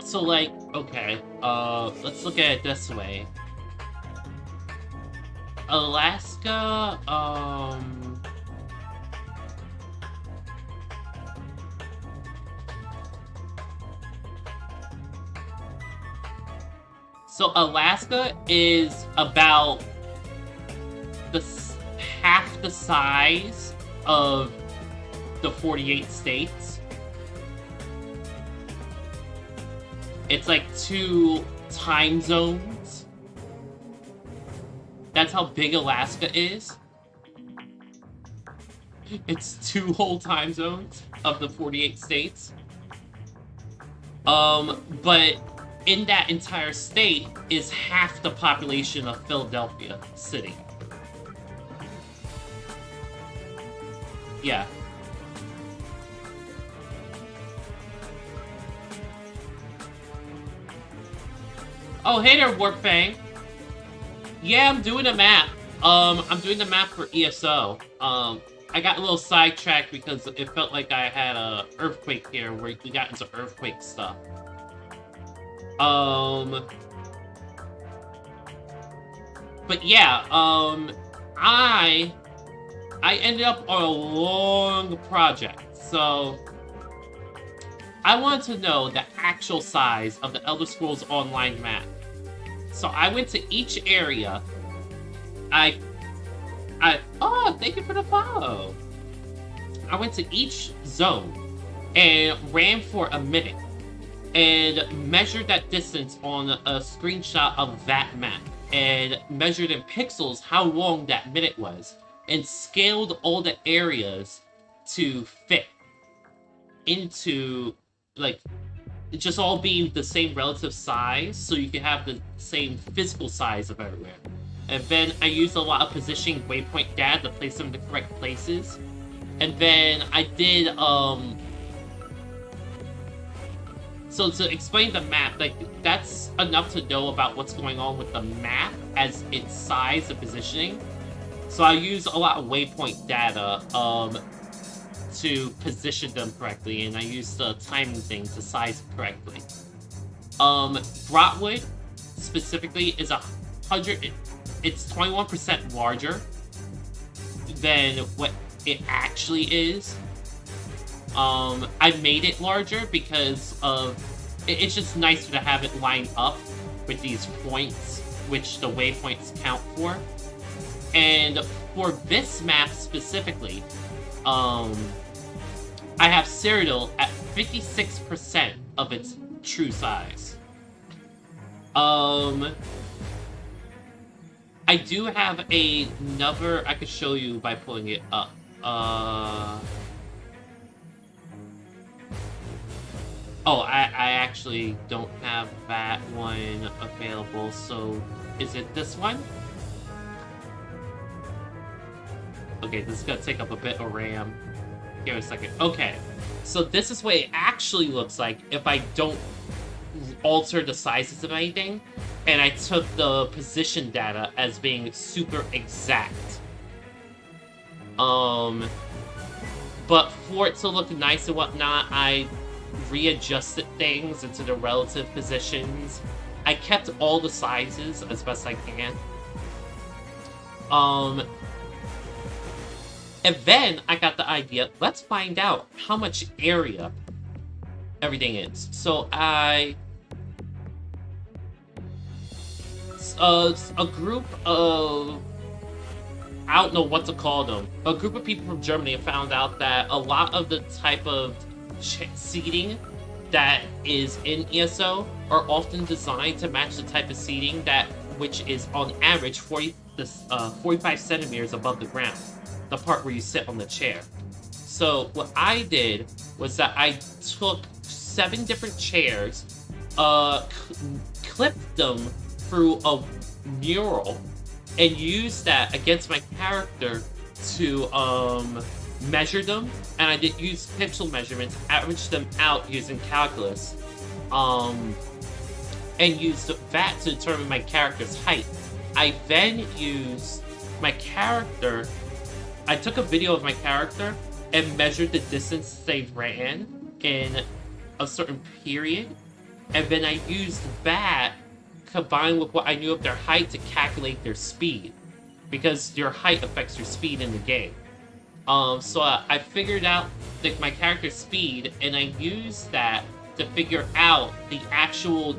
So, like, okay, let's look at it this way. Alaska, So Alaska is about half the size of the 48 states. It's like 2 time zones. That's how big Alaska is. It's 2 whole time zones of the 48 states. But in that entire state is half the population of Philadelphia City. Yeah. Oh, hey there, Warpfang. Yeah, I'm doing a map. I'm doing the map for ESO. I got a little sidetracked because it felt like I had a earthquake here where we got into earthquake stuff. But yeah, I ended up on a long project, so I wanted to know the actual size of the Elder Scrolls Online map. So I went to each area. Oh, thank you for the follow. I went to each zone and ran for a minute and measured that distance on a screenshot of that map and measured in pixels how long that minute was and scaled all the areas to fit into, like, just all being the same relative size so you can have the same physical size of everywhere. And then I used a lot of positioning waypoint data to place them in the correct places. And then I did, so to explain the map, like, that's enough to know about what's going on with the map as its size and positioning. So I use a lot of waypoint data, to position them correctly, and I use the timing thing to size it correctly. Brotwood, specifically, is it's 21% larger than what it actually is. I made it larger because of it's just nicer to have it lined up with these points, which the waypoints count for. And for this map specifically, I have Cyrodiil at 56% of its true size. I do have another I could show you by pulling it up. Oh, I actually don't have that one available, so is it this one? Okay, this is gonna take up a bit of RAM. Give it a second. Okay, so this is what it actually looks like if I don't alter the sizes of anything, and I took the position data as being super exact. But for it to look nice and whatnot, I readjusted things into the relative positions. I kept all the sizes as best I can. And then I got the idea, let's find out how much area everything is. So a group of, I don't know what to call them, a group of people from Germany found out that a lot of the type of seating that is in ESO are often designed to match the type of seating which is on average 45 centimeters above the ground, the part where you sit on the chair. So what I did was that I took 7 different chairs, clipped them through a mural, and used that against my character to measure them, and I did use pixel measurements, average them out using calculus, and used that to determine my character's height. I then used my character, I took a video of my character and measured the distance they ran in a certain period, and then I used that combined with what I knew of their height to calculate their speed, because your height affects your speed in the game. So I figured out my character's speed, and I used that to figure out the actual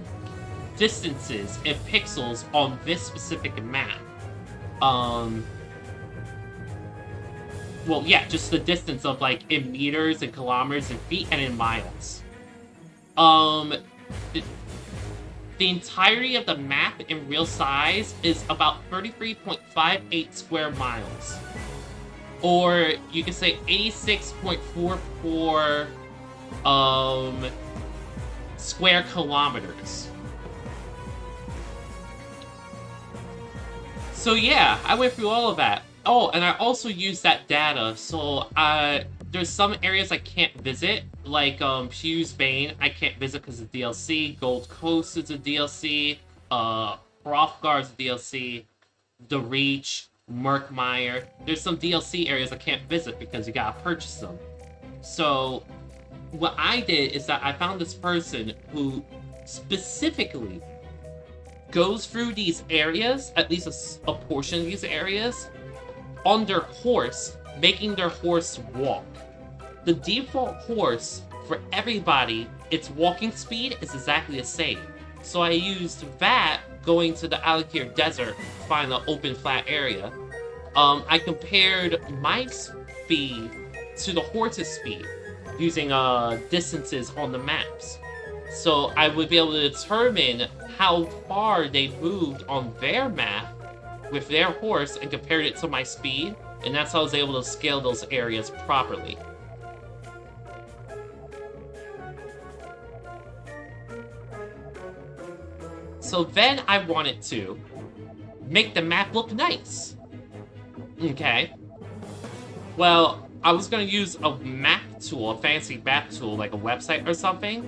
distances in pixels on this specific map. Well, yeah, just the distance of, like, in meters and kilometers and feet and in miles. The entirety of the map in real size is about 33.58 square miles. Or you could say 86.44 square kilometers. So yeah, I went through all of that. Oh, and I also used that data, so there's some areas I can't visit, like Pew's Bane, I can't visit because of DLC, Gold Coast is a DLC, Hrothgar's a DLC, The Reach, Murkmire. There's some DLC areas I can't visit because you gotta purchase them. So what I did is that I found this person who specifically goes through these areas, at least a portion of these areas, on their horse, making their horse walk. The default horse for everybody, its walking speed is exactly the same. So I used that going to the Alakir Desert to find an open flat area. I compared my speed to the horse's speed using distances on the maps. So I would be able to determine how far they moved on their map with their horse and compared it to my speed, and that's how I was able to scale those areas properly. So then I wanted to make the map look nice. Okay. Well, I was going to use a map tool, a fancy map tool, like a website or something,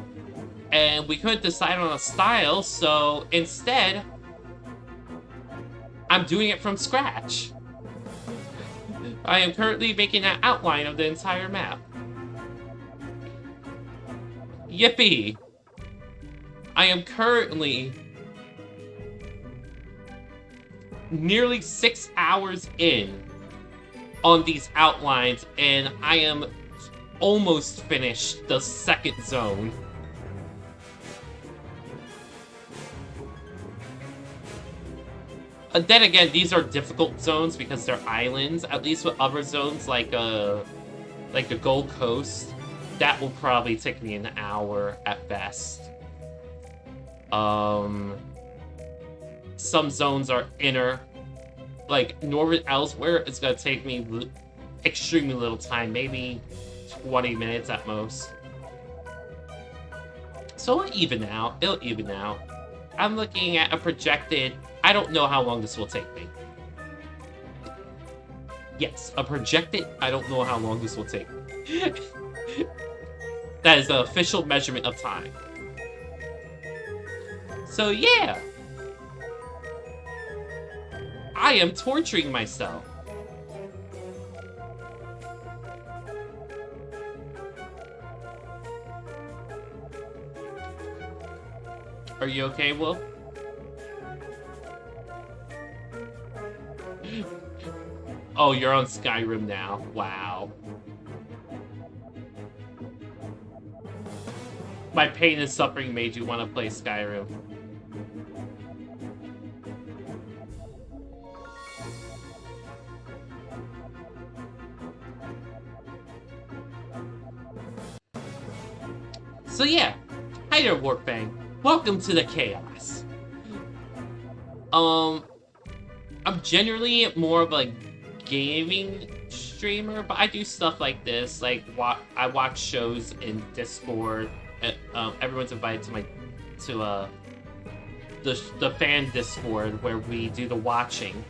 and we couldn't decide on a style, so instead, I'm doing it from scratch. I am currently making an outline of the entire map. Yippee! I am currently nearly 6 hours in on these outlines, and I am almost finished the second zone. Then again, these are difficult zones because they're islands. At least with other zones like the Gold Coast, that will probably take me an hour at best. Some zones are inner. Like Northern Elsewhere, it's gonna take me extremely little time, maybe 20 minutes at most. So it'll even out. It'll even out. I'm looking at a projected... I don't know how long this will take me. Yes, a projected... I don't know how long this will take me. That is the official measurement of time. So yeah. I am torturing myself. Are you okay, Wolf? Oh, you're on Skyrim now. Wow. My pain and suffering made you want to play Skyrim. So yeah, hi there, Warpbang. Welcome to the chaos. I'm generally more of a gaming streamer, but I do stuff like this. Like, I watch shows in Discord. Everyone's invited to the fan Discord where we do the watching.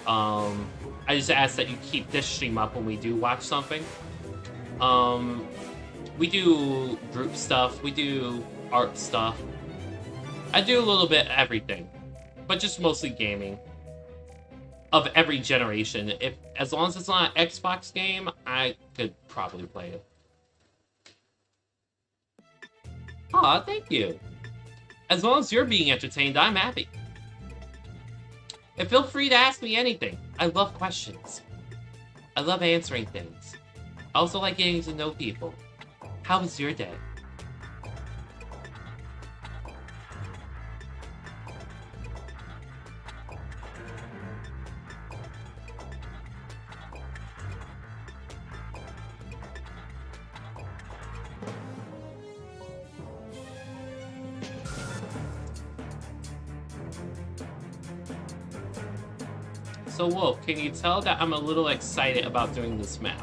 I just ask that you keep this stream up when we do watch something. We do group stuff. We do art stuff. I do a little bit of everything, but just mostly gaming. Of every generation. As long as it's not an Xbox game, I could probably play it. Aw, thank you. As long as you're being entertained, I'm happy. And feel free to ask me anything. I love questions. I love answering things. I also like getting to know people. How was your day? So Wolf, can you tell that I'm a little excited about doing this map?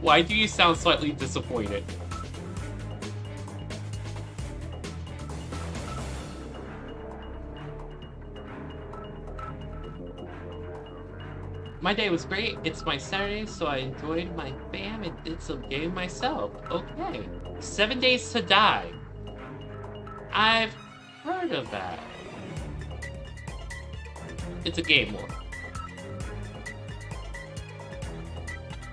Why do you sound slightly disappointed? My day was great. It's my Saturday, so I enjoyed my fam and did some gaming myself. Okay. 7 Days to Die. I've heard of that. It's a game mode.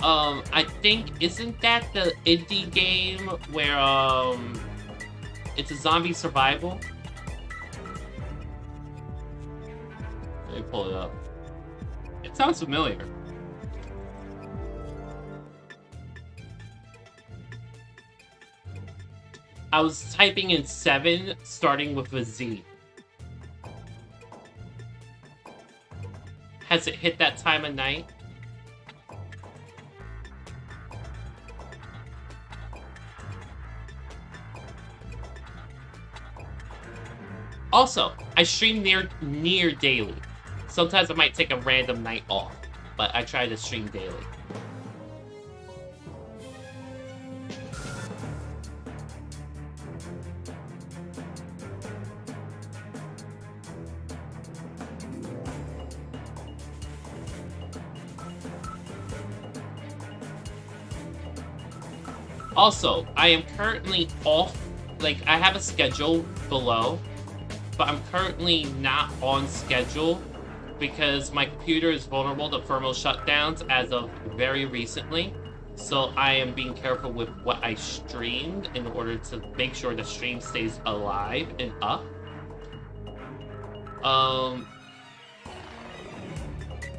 I think, isn't that the indie game where, it's a zombie survival? Let me pull it up. It sounds familiar. I was typing in 7, starting with a Z. Has it hit that time of night? Also, I stream near daily. Sometimes I might take a random night off, but I try to stream daily. Also, I am currently off, like, I have a schedule below, but I'm currently not on schedule because my computer is vulnerable to thermal shutdowns as of very recently. So I am being careful with what I streamed in order to make sure the stream stays alive and up. I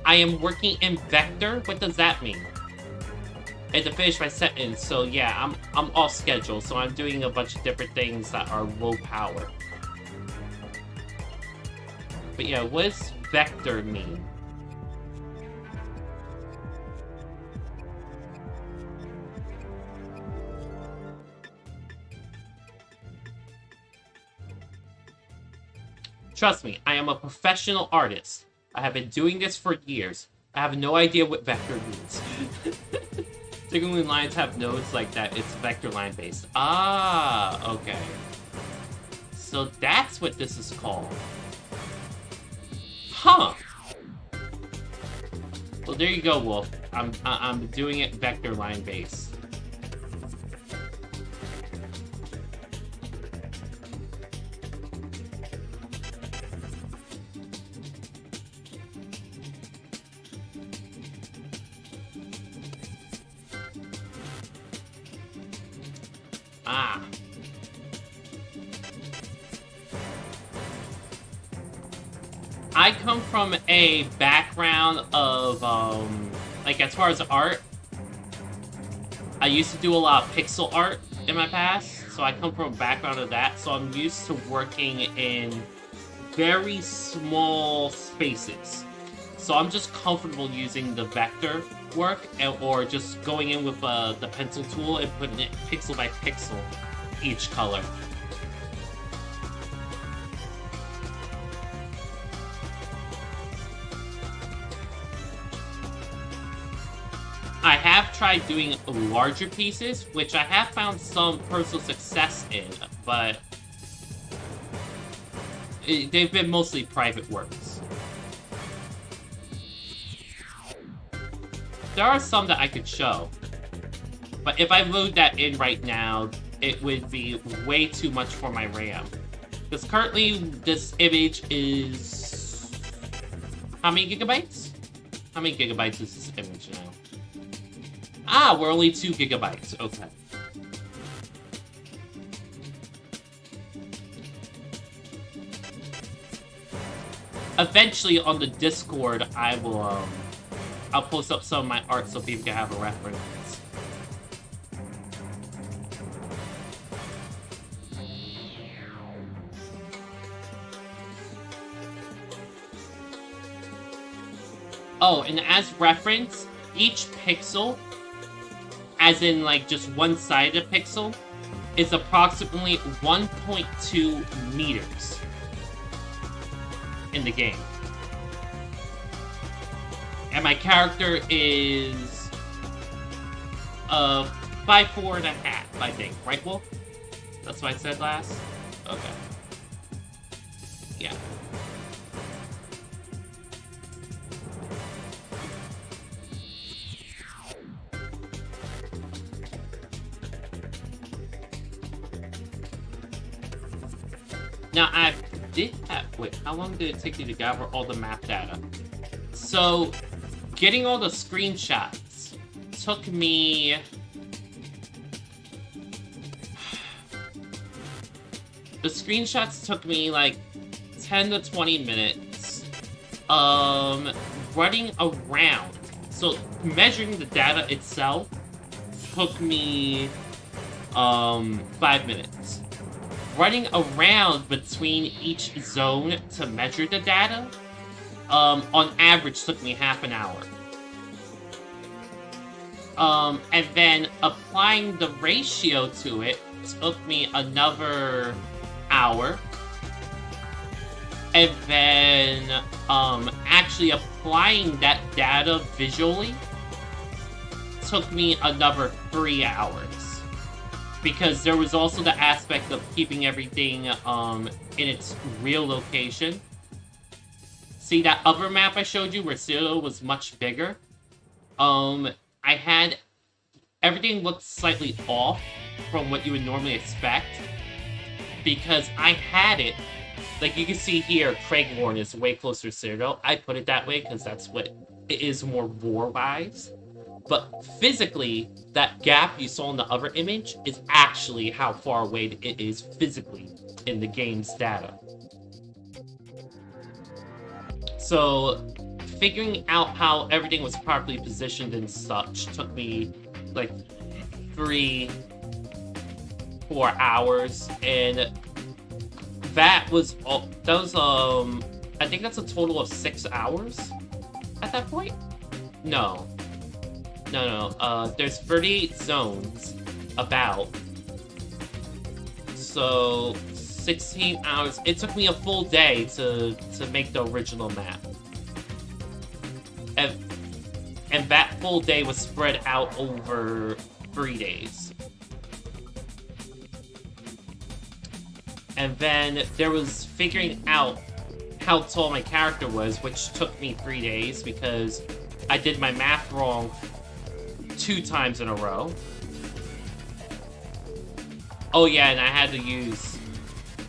am working in vector. What does that mean? And to finish my sentence, so yeah, I'm off schedule, so I'm doing a bunch of different things that are low power. But yeah, what does vector mean? Trust me, I am a professional artist. I have been doing this for years. I have no idea what vector means. Typically, lines have nodes like that. It's vector line based. Ah, okay. So that's what this is called. Huh. Well, there you go, Wolf. I'm doing it vector line based. Ah. I come from a background of, like, as far as art, I used to do a lot of pixel art in my past, so I come from a background of that, so I'm used to working in very small spaces. So I'm just comfortable using the vector work, or just going in with the pencil tool and putting it pixel by pixel, each color. I have tried doing larger pieces, which I have found some personal success in, but they've been mostly private works. There are some that I could show, but if I load that in right now, it would be way too much for my RAM. Because currently, this image is... How many gigabytes? How many gigabytes is this image now? Ah, we're only 2 gigabytes. Okay. Eventually, on the Discord, I will, I'll post up some of my art so people can have a reference. Oh, and as reference, each pixel, as in like just one side of the pixel, is approximately 1.2 meters in the game. And my character is 5'4.5", I think. Right, Wolf? That's what I said last? Okay. Yeah. Now, I did have... Wait, how long did it take you to gather all the map data? So, getting all the screenshots took me... The screenshots took me, like, 10 to 20 minutes. Running around. So, measuring the data itself took me, 5 minutes. Running around between each zone to measure the data, on average took me half an hour. And then applying the ratio to it took me another hour. And then, actually applying that data visually took me another 3 hours. Because there was also the aspect of keeping everything in its real location. See that other map I showed you where Cyril was much bigger? I had... Everything looked slightly off from what you would normally expect. Because I had it... Like you can see here, Craiglorn is way closer to Cyril. I put it that way because that's what it is more lore-wise. But physically, that gap you saw in the other image is actually how far away it is physically in the game's data. So, figuring out how everything was properly positioned and such took me like 3-4 hours, and that was I think that's a total of 6 hours at that point. No, there's 38 zones about, so 16 hours. It took me a full day to make the original map. And that full day was spread out over 3 days. And then there was figuring out how tall my character was, which took me 3 days because I did my math wrong 2 times in a row. Oh yeah, and I had to use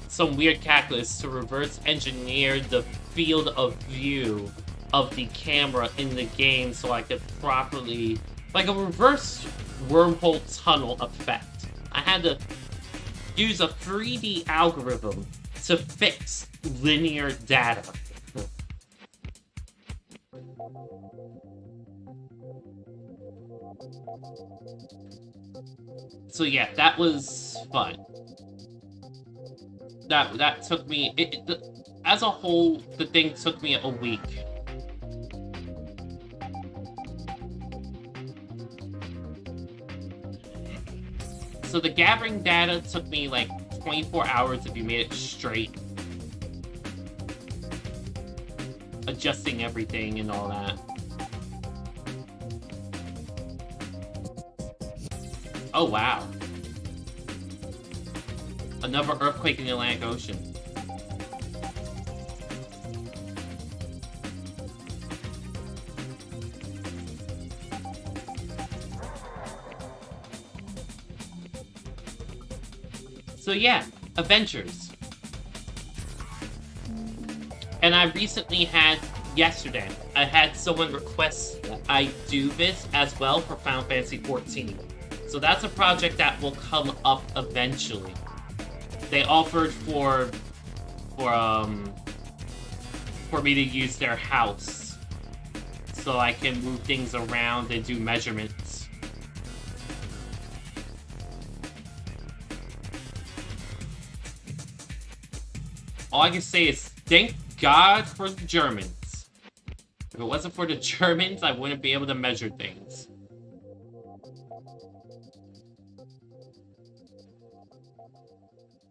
some weird calculus to reverse engineer the field of view of the camera in the game so I could properly, like a reverse wormhole tunnel effect. I had to use a 3D algorithm to fix linear data. So yeah, that was fun. That took me, as a whole, the thing took me a week. So the gathering data took me like 24 hours if you made it straight. Adjusting everything and all that. Oh wow. Another earthquake in the Atlantic Ocean. So yeah, adventures. And I recently had, yesterday, I had someone request that I do this as well for Final Fantasy XIV. So that's a project that will come up eventually. They offered for me to use their house so I can move things around and do measurements. All I can say is thank God for the Germans. If it wasn't for the Germans, I wouldn't be able to measure things.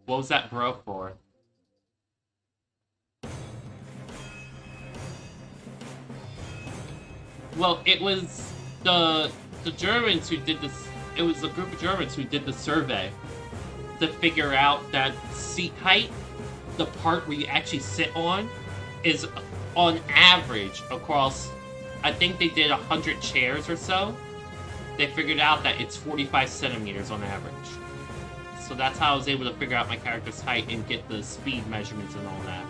What was that bro for? Well, it was the Germans who did this. It was a group of Germans who did the survey to figure out that seat height, the part where you actually sit on, is on average across, I think they did 100 chairs or so. They figured out that it's 45 centimeters on average. So that's how I was able to figure out my character's height and get the speed measurements and all that.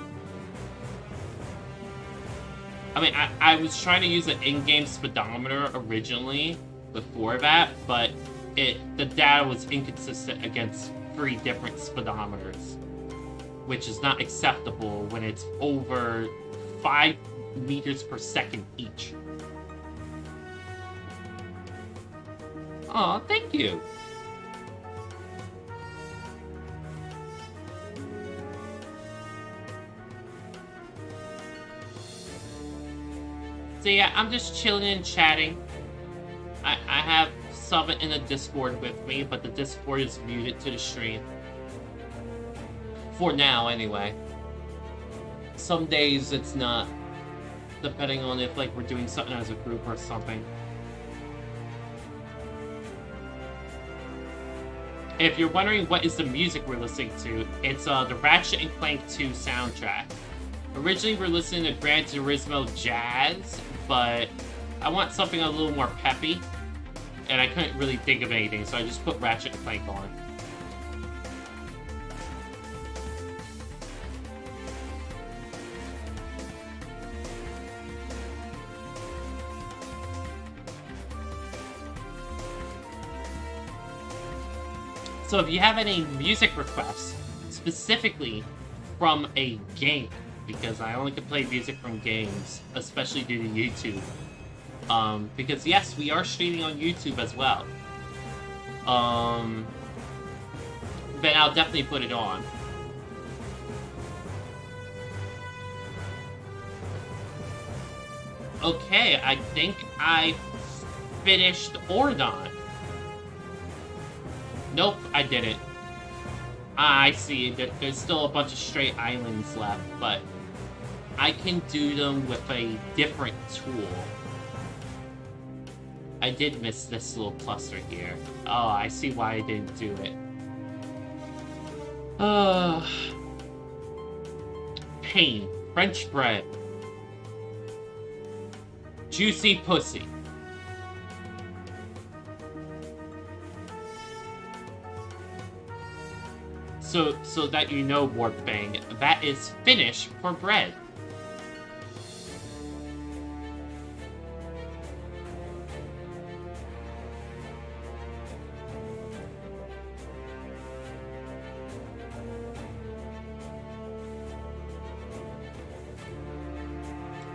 I mean, I was trying to use an in-game speedometer originally before that, but the data was inconsistent against 3 different speedometers, which is not acceptable when it's over 5 meters per second each. Aw, thank you. So yeah, I'm just chilling and chatting. I have someone in the Discord with me, but the Discord is muted to the stream. For now, anyway. Some days it's not, depending on if like we're doing something as a group or something. If you're wondering what is the music we're listening to, it's the Ratchet & Clank 2 soundtrack. Originally, we're listening to Gran Turismo Jazz, but I want something a little more peppy, and I couldn't really think of anything, so I just put Ratchet & Clank on. So if you have any music requests, specifically from a game, because I only can play music from games, especially due to YouTube. Because yes, we are streaming on YouTube as well. Then I'll definitely put it on. Okay, I think I finished Ordon. Nope, I didn't. I see. There's still a bunch of straight islands left, but I can do them with a different tool. I did miss this little cluster here. Oh, I see why I didn't do it. Pain. French bread. Juicy pussy. So that you know, Warpbang, that is Finnish for bread.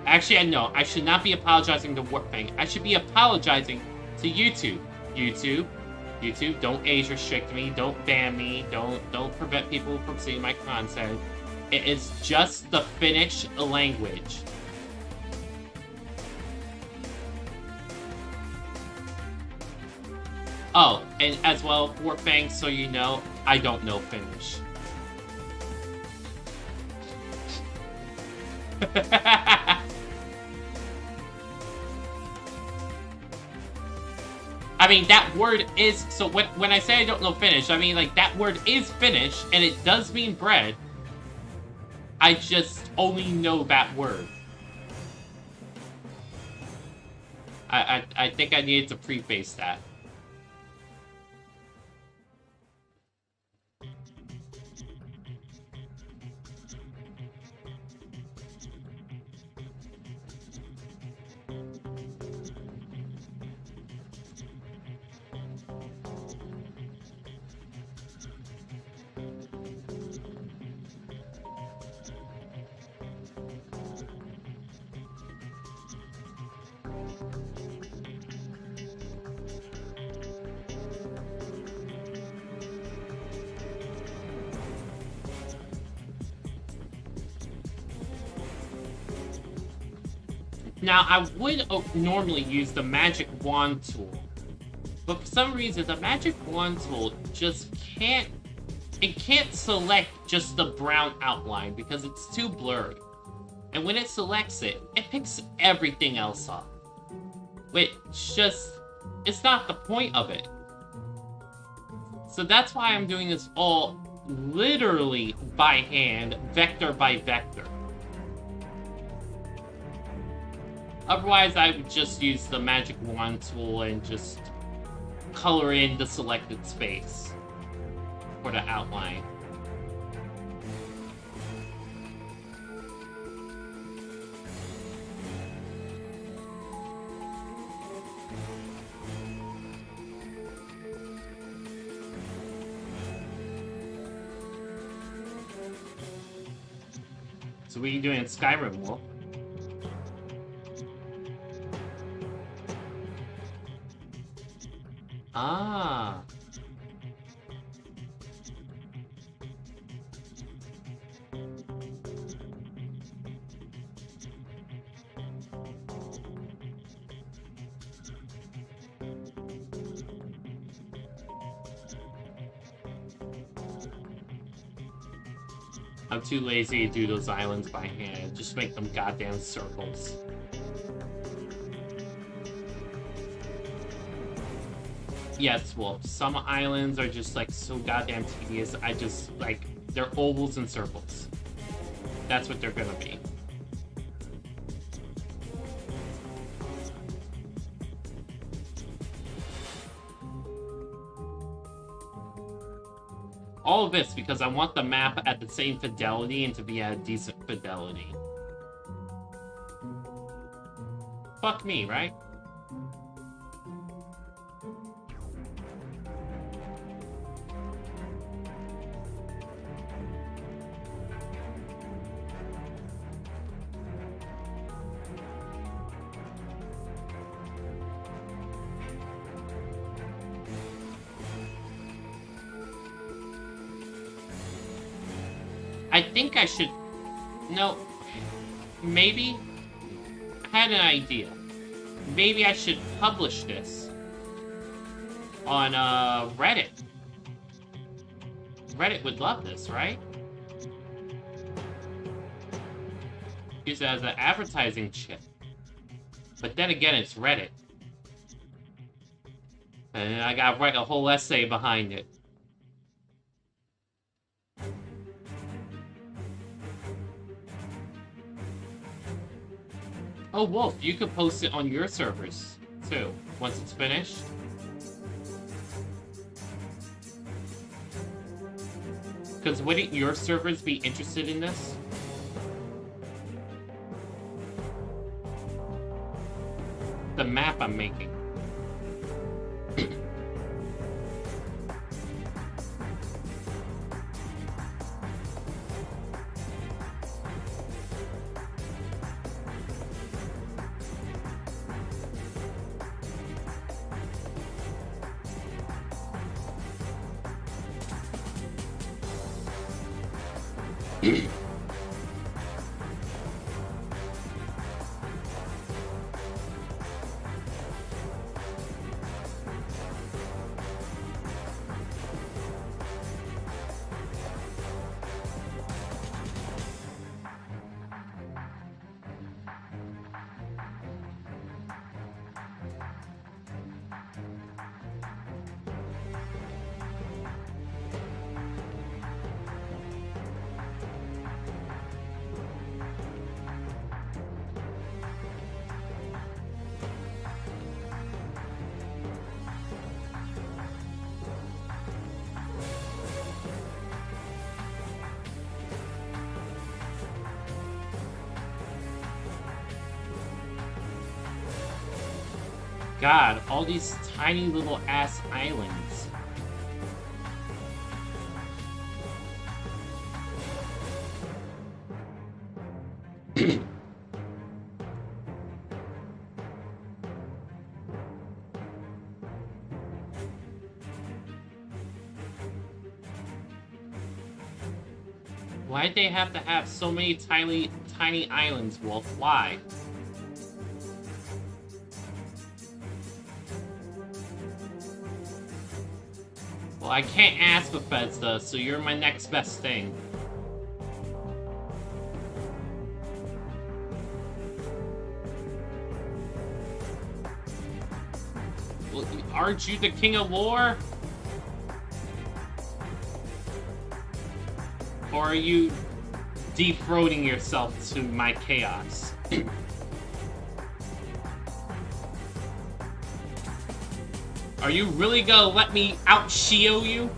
Actually, I know. I should not be apologizing to Warpbang. I should be apologizing to YouTube. YouTube, don't age restrict me. Don't ban me. Don't prevent people from seeing my content. It is just the Finnish language. Oh, and as well, Warpbang, so you know, I don't know Finnish. I mean, that word is... So when I say I don't know Finnish, I mean, like, that word is Finnish, and it does mean bread. I just only know that word. I think I needed to preface that. Now, I would normally use the magic wand tool, but for some reason, the magic wand tool just can't... It can't select just the brown outline because it's too blurry. And when it selects it, it picks everything else up. Which just... It's not the point of it. So that's why I'm doing this all literally by hand, vector by vector. Otherwise, I would just use the magic wand tool and just color in the selected space for the outline. So what are you doing in Skyrim, Wolf? Ah. I'm too lazy to do those islands by hand. Just make them goddamn circles. Yes, well, some islands are just, like, so goddamn tedious. I just, like, they're ovals and circles. That's what they're gonna be. All of this because I want the map at the same fidelity and to be at a decent fidelity. Fuck me, right? I think I should... No. Maybe? I had an idea. Maybe I should publish this on Reddit. Reddit would love this, right? Use it as an advertising chip. But then again, it's Reddit. And I gotta write a whole essay behind it. Oh, Wolf, you could post it on your servers, too, once it's finished. Because wouldn't your servers be interested in this? The map I'm making. God, all these tiny little ass islands. Why'd they have to have so many tiny islands, Wolf? Why? Well, I can't ask Bethesda, so you're my next best thing. Well, aren't you the king of war? Or are you dethroning yourself to my chaos? Are you really gonna let me out-Shio you?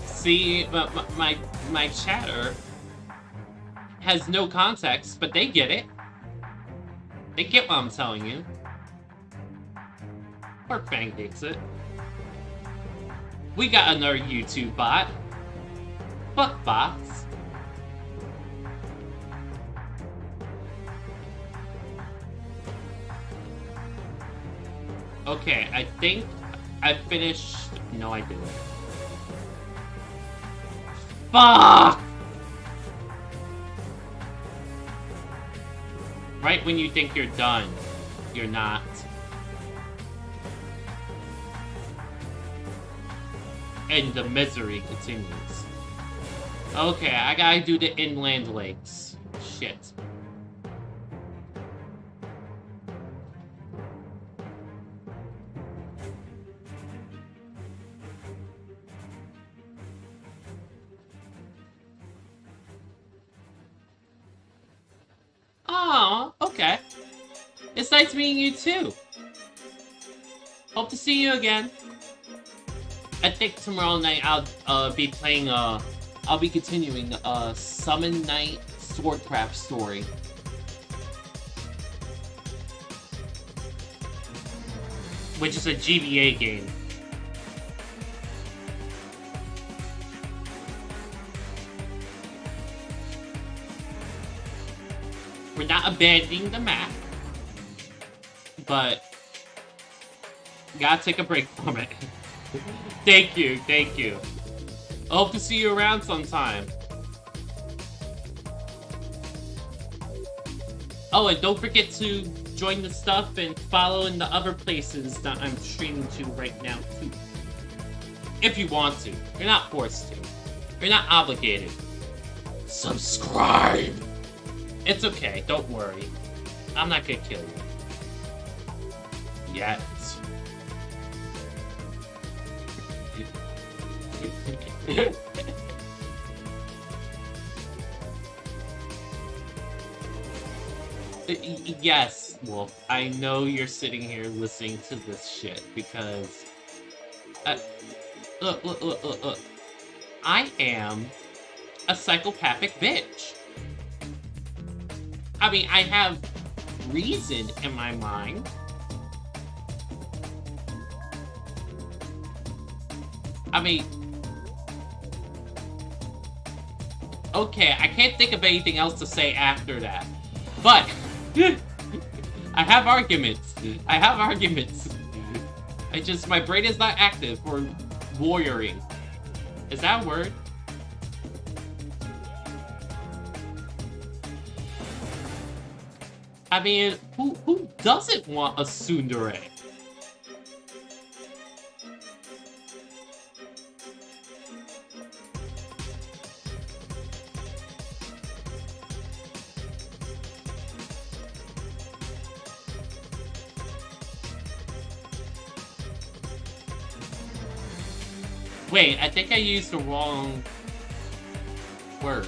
See, my chatter has no context, but they get it. They get what I'm telling you. Porkfang gets it. We got another YouTube bot. Fuck bots. Okay, I think I finished... No, I didn't. Fuck! Right when you think you're done, you're not. And the misery continues. Okay, I gotta do the inland lakes. Shit. Oh, okay. It's nice meeting you too. Hope to see you again. I think tomorrow night I'll be playing I'll be continuing Summon Night Swordcraft story. Which is a GBA game. We're not abandoning the map. But gotta take a break from it. Thank you, thank you. I hope to see you around sometime. Oh, and don't forget to join the stuff and follow in the other places that I'm streaming to right now, too. If you want to. You're not forced to. You're not obligated. Subscribe! It's okay, don't worry. I'm not gonna kill you. Yet. Yes, Wolf. I know you're sitting here listening to this shit because... look. I am a psychopathic bitch. I mean, I have reason in my mind. I mean... Okay, I can't think of anything else to say after that. But... I have arguments. My brain is not active for warrioring. Is that a word? I mean, who doesn't want a tsundere? Wait, I think I used the wrong word.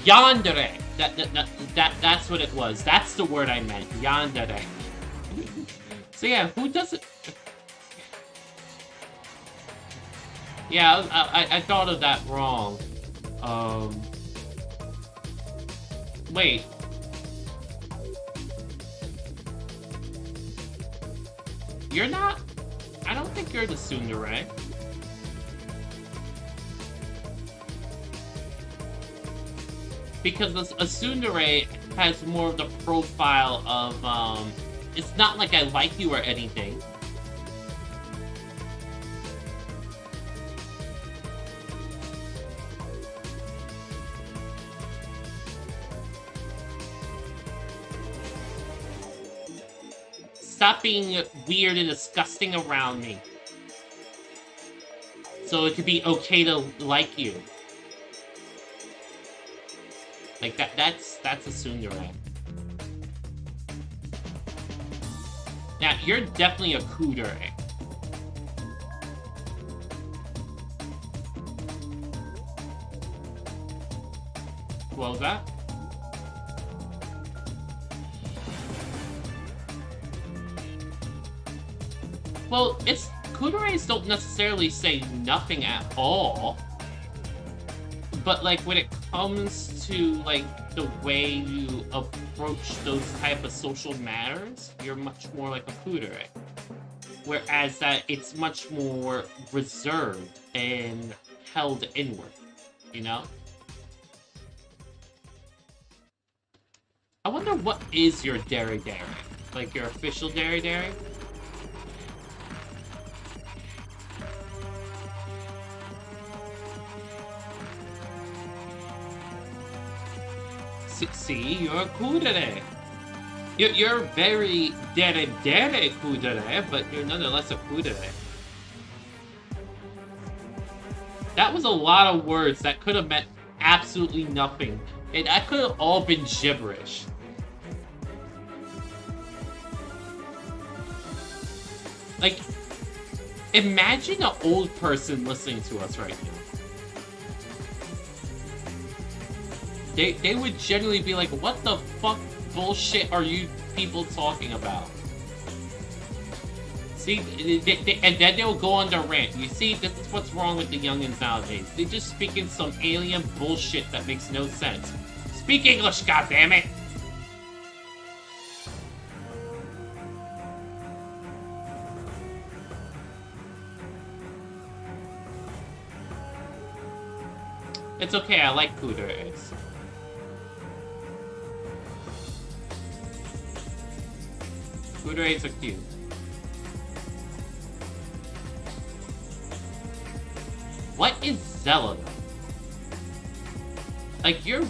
Yandere. That's what it was. That's the word I meant. Yandere. So yeah, who doesn't? Yeah, I thought of that wrong. Wait. You're not? I don't think you're the tsundere. Because a tsundere has more of the profile of, it's not like I like you or anything. Stop being weird and disgusting around me. So it could be okay to like you. Like that's a tsundere. Now you're definitely a kudere. What was that? Well, it's kuderes don't necessarily say nothing at all. But like when it comes to like the way you approach those type of social matters, you're much more like a kudere. Whereas that it's much more reserved and held inward, you know? I wonder what is your dere? Like your official dere? See, you're a kudere. You're very dere kudere, but you're nonetheless a kudere. That was a lot of words that could have meant absolutely nothing. That could have all been gibberish. Like, imagine an old person listening to us right now. They would generally be like, what the fuck bullshit are you people talking about? See, and then they'll go on their rant. You see, this is what's wrong with the youngins nowadays. They're just speaking some alien bullshit that makes no sense. Speak English, goddammit! It's okay, I like kuderes. Kudoreis are cute. What is Zella? Like, you're...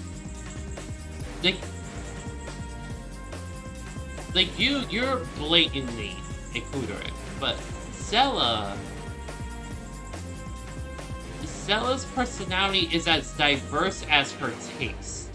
Like, you're blatantly a Kudere, but Zella's personality is as diverse as her taste.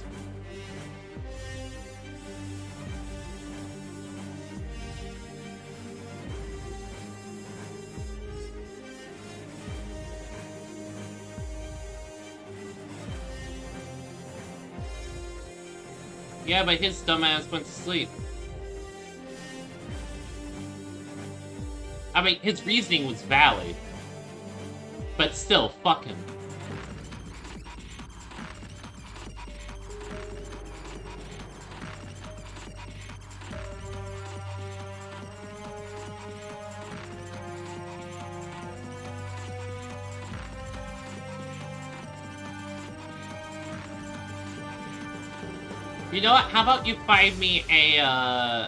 Yeah, but his dumbass went to sleep. I mean, his reasoning was valid. But still, fuck him. You know what? How about you find me a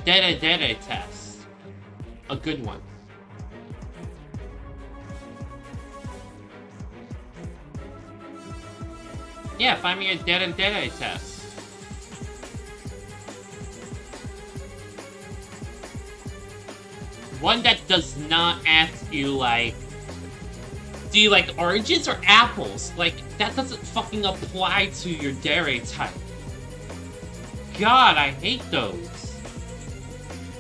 Dere test? A good one. Yeah, find me a Dere test. One that does not ask you, like, do you like oranges or apples? Like, that doesn't fucking apply to your Dere type. God, I hate those.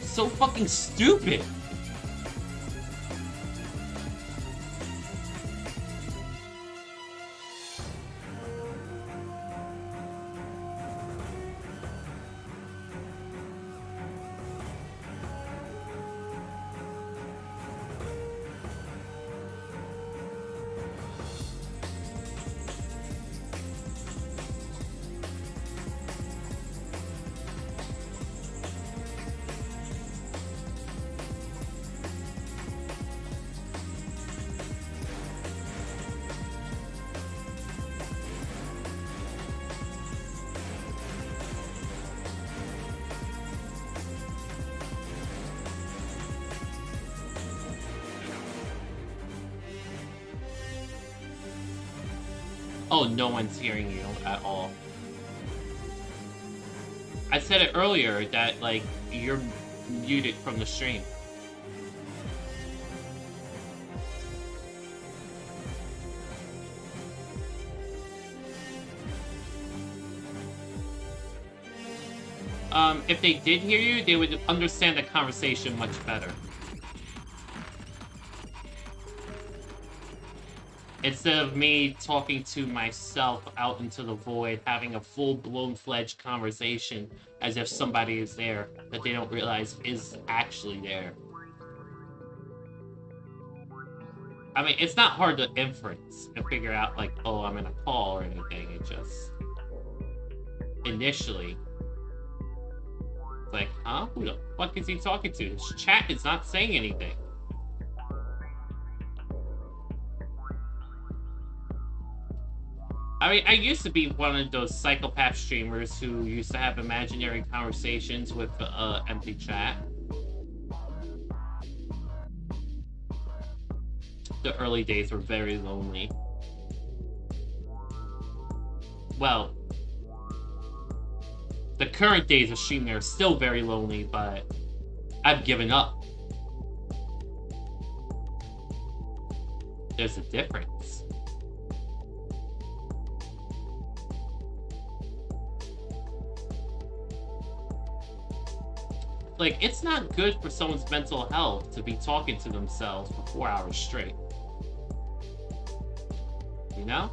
So fucking stupid. Oh, no one's hearing you at all. I said it earlier that, like, you're muted from the stream. If they did hear you, they would understand the conversation much better. Instead of me talking to myself out into the void, having a full-blown fledged conversation as if somebody is there that they don't realize is actually there. I mean, it's not hard to inference and figure out, like, oh, I'm in a call or anything. It just... Initially... It's like, huh? Who the fuck is he talking to? His chat is not saying anything. I mean, I used to be one of those psychopath streamers who used to have imaginary conversations with empty chat. The early days were very lonely. Well, the current days of streaming are still very lonely, but I've given up. There's a difference. Like, it's not good for someone's mental health to be talking to themselves for 4 hours straight. You know?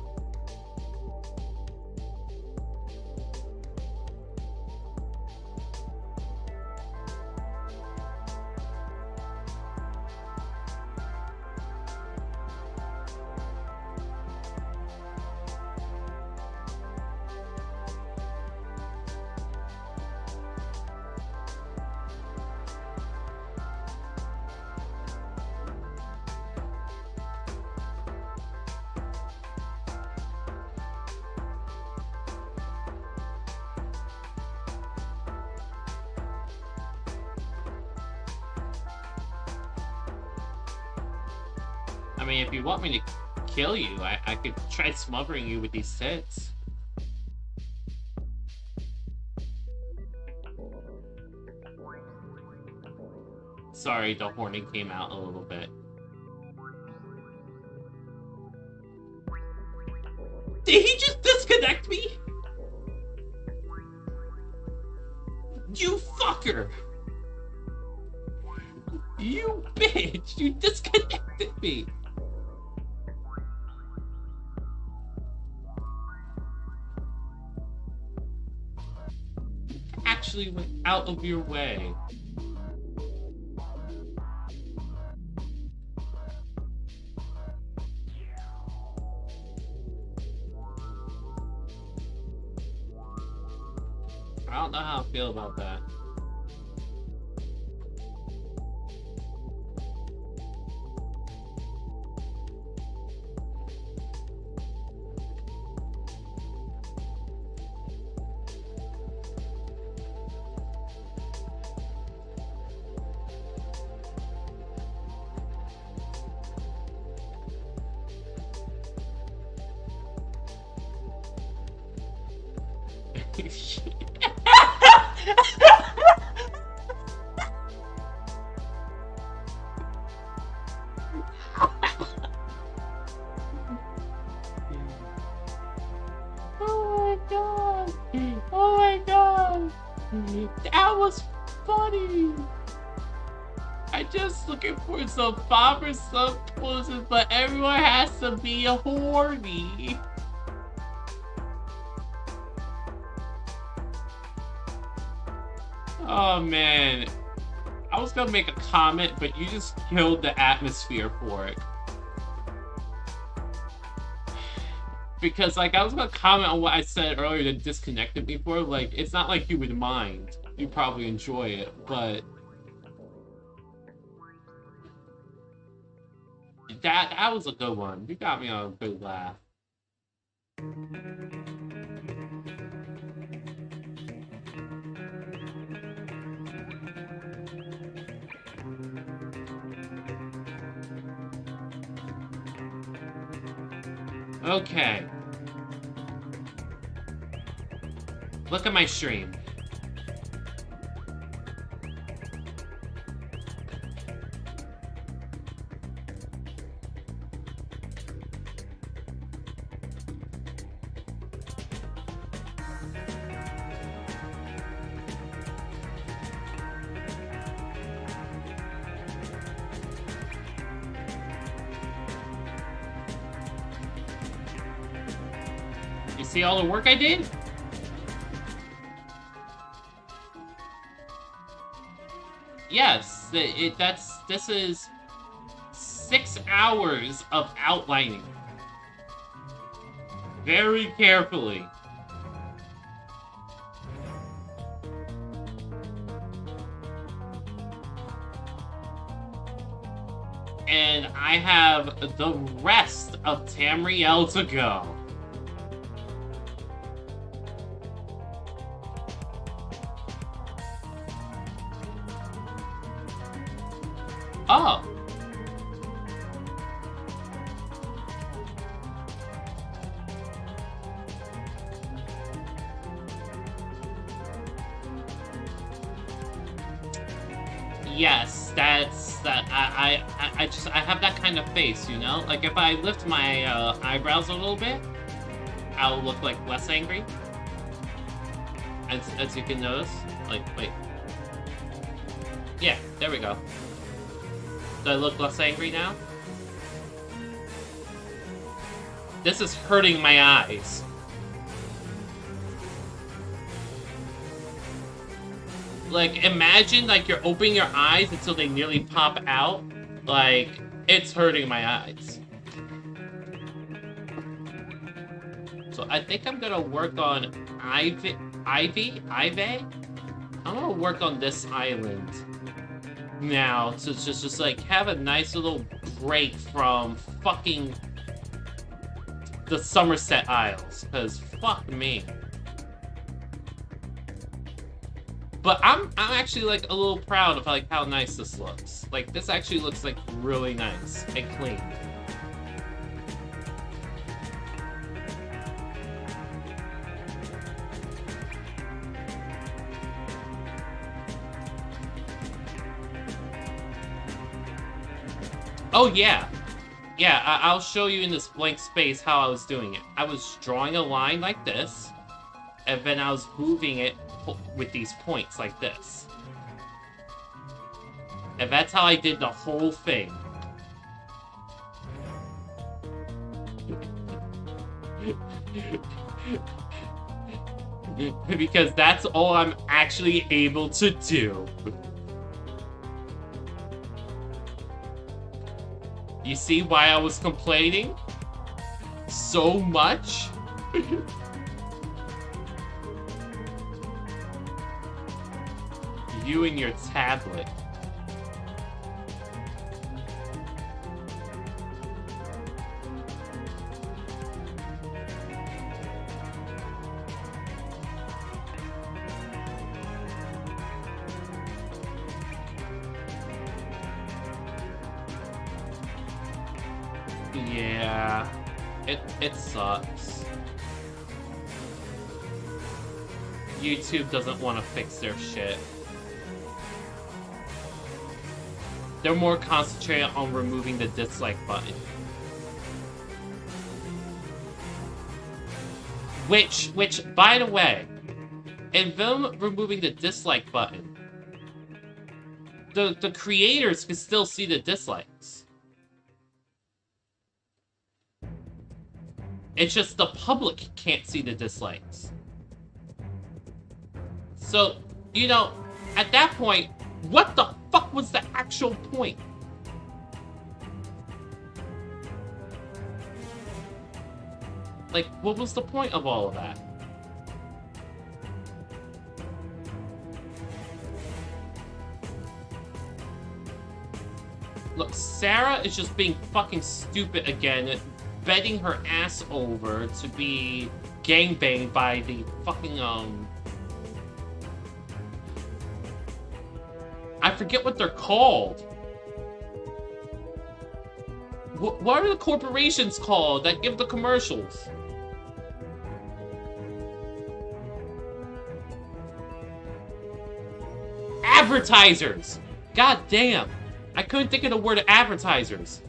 I mean, if you want me to kill you, I could try smothering you with these tits. Sorry, the horning came out a little bit. Did he just disconnect me? You fucker! You bitch! You disconnected me! Actually went out of your way. I don't know how I feel about that. That was funny. I just looking for some proper subcloses, but everyone has to be horny. Oh man, I was gonna make a comment, but you just killed the atmosphere for it. Because, like, I was gonna comment on what I said earlier that disconnected me for. Like, it's not like you would mind. You probably enjoy it, but that was a good one. You got me on a good laugh. Okay. Look at my stream. You see all the work I did? Yes, this is 6 hours of outlining. Very carefully. And I have the rest of Tamriel to go. Oh. Yes, that's that. I have that kind of face, you know. Like if I lift my eyebrows a little bit, I'll look like less angry. As you can notice, like wait. Yeah, there we go. Do I look less angry now? This is hurting my eyes. Like, imagine, like, you're opening your eyes until they nearly pop out. Like, it's hurting my eyes. So I think I'm gonna work on Ivy? I'm gonna work on this island now to just like have a nice little break from fucking the Somerset Isles, because fuck me. But I'm actually like a little proud of like how nice this looks. Like this actually looks like really nice and clean. Oh, yeah. Yeah, I'll show you in this blank space how I was doing it. I was drawing a line like this, and then I was moving it with these points like this. And that's how I did the whole thing. Because that's all I'm actually able to do. You see why I was complaining so much? You and your tablet. Yeah, it sucks. YouTube doesn't want to fix their shit. They're more concentrated on removing the dislike button. Which, by the way, in them removing the dislike button, the creators can still see the dislikes. It's just the public can't see the dislikes. So, you know, at that point, what the fuck was the actual point? Like, what was the point of all of that? Look, Sarah is just being fucking stupid again, betting her ass over to be gangbanged by the fucking, I forget what they're called. What are the corporations called that give the commercials? Advertisers! God damn! I couldn't think of the word advertisers.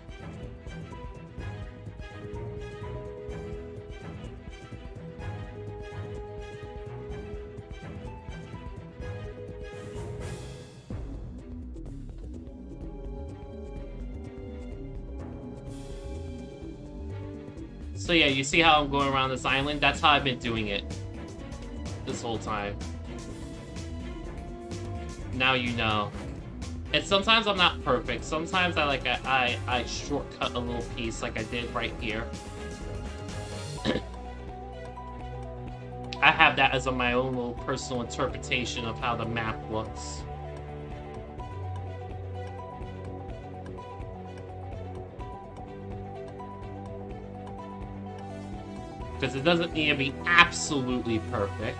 So yeah, you see how I'm going around this island? That's how I've been doing it this whole time. Now you know. And sometimes I'm not perfect. Sometimes I shortcut a little piece like I did right here. I have that as my own little personal interpretation of how the map looks. Because it doesn't need to be absolutely perfect.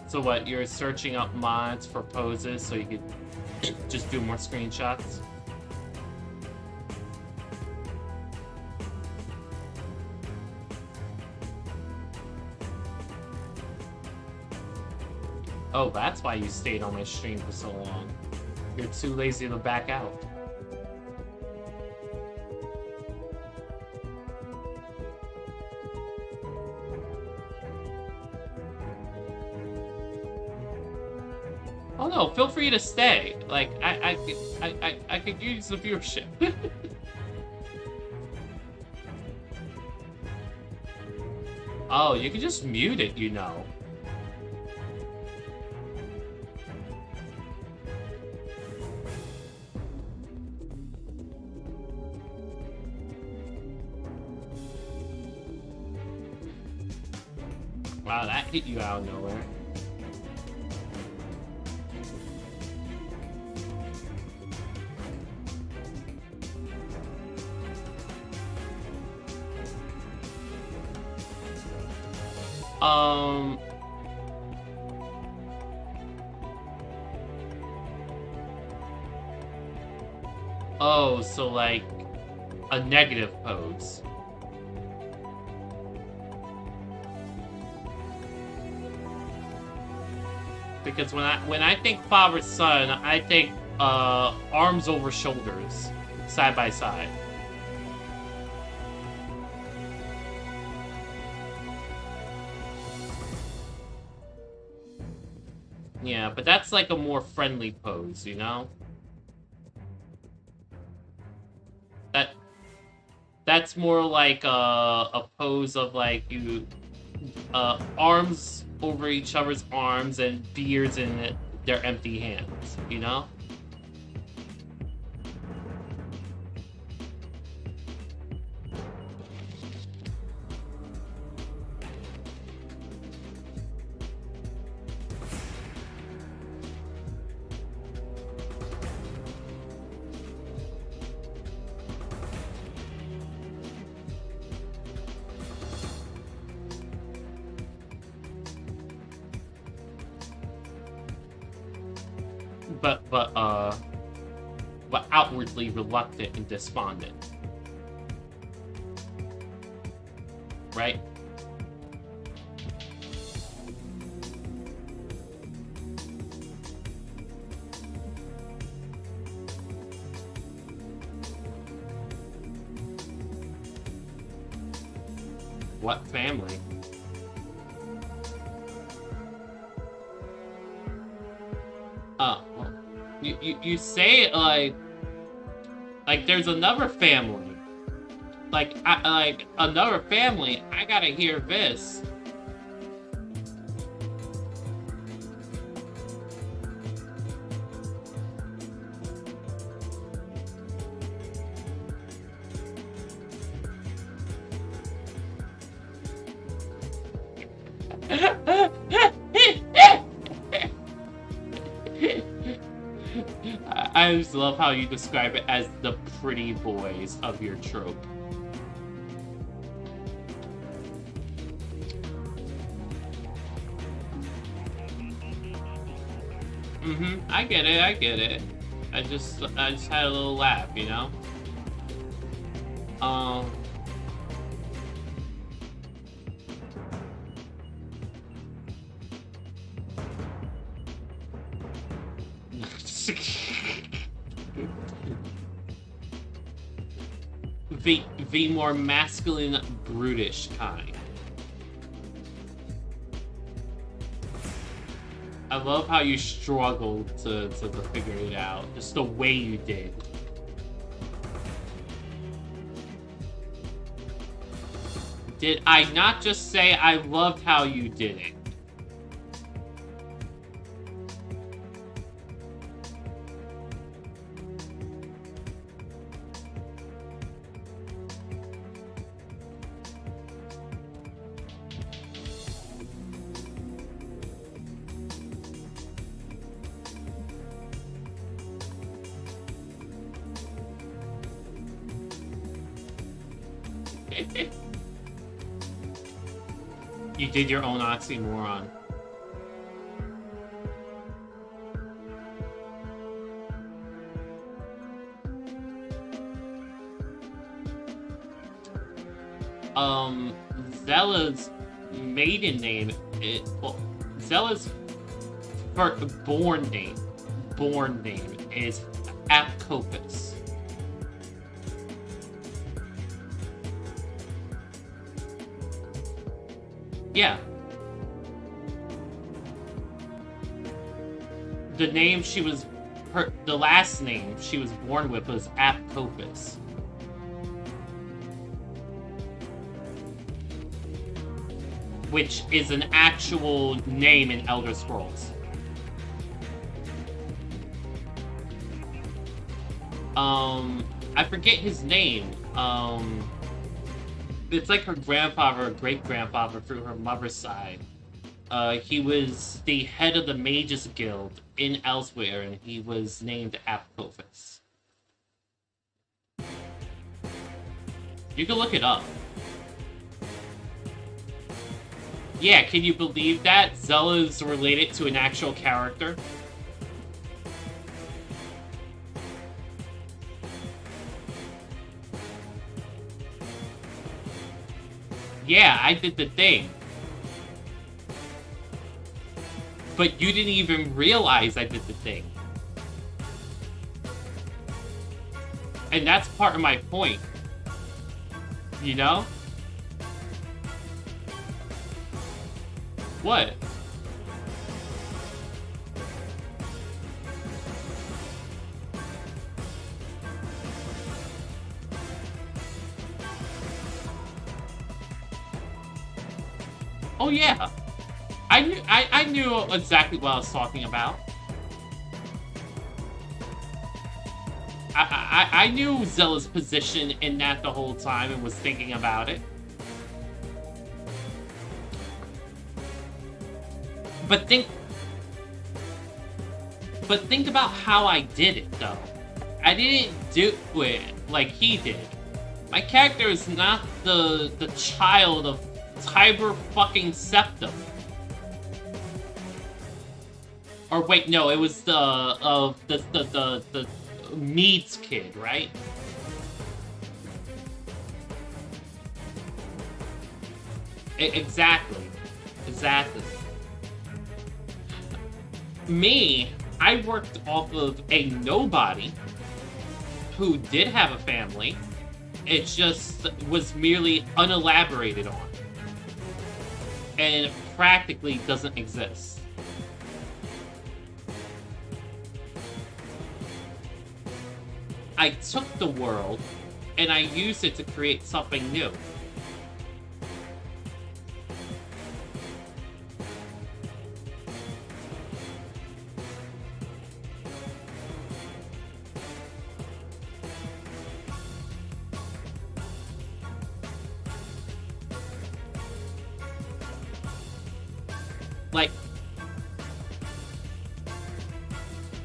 So what, you're searching up mods for poses so you could just do more screenshots? Oh, that's why you stayed on my stream for so long. You're too lazy to back out. Oh no, feel free to stay. Like, I could use the viewership. Oh, you can just mute it, you know. Wow, that hit you out of nowhere. Um. Oh, so like a negative pose. Because when I think father son, I think arms over shoulders, side by side. Yeah, but that's like a more friendly pose, you know? That's more like a pose of like you arms over each other's arms and beards in their empty hands, you know? But outwardly reluctant and despondent. Right? What family? Well, you say it like there's another family. Like another family. I gotta hear this. I just love how you describe it as the pretty boys of your trope. I get it, I get it. I just had a little laugh, you know? The more masculine, brutish kind. I love how you struggled to figure it out. Just the way you did. Did I not just say I loved how you did it? You did your own oxymoron. Zella's maiden name, Zella's born name is Apcopus. Yeah. The name she was, the last name she was born with was Apcopus. Which is an actual name in Elder Scrolls. I forget his name. It's like her grandfather or great-grandfather through her mother's side. He was the head of the Mages Guild in Elsewhere, and he was named Apcophis. You can look it up. Yeah, can you believe that? Zella is related to an actual character? Yeah, I did the thing. But you didn't even realize I did the thing. And that's part of my point. You know? What? Oh yeah. I knew exactly what I was talking about. I knew Zella's position in that the whole time and was thinking about it. But think about how I did it, though. I didn't do it like he did. My character is not the child of Tiber fucking Septum. Or wait, no, it was the Mead's kid, right? Exactly. Me, I worked off of a nobody who did have a family. It just was merely unelaborated on. And practically doesn't exist. I took the world and I used it to create something new.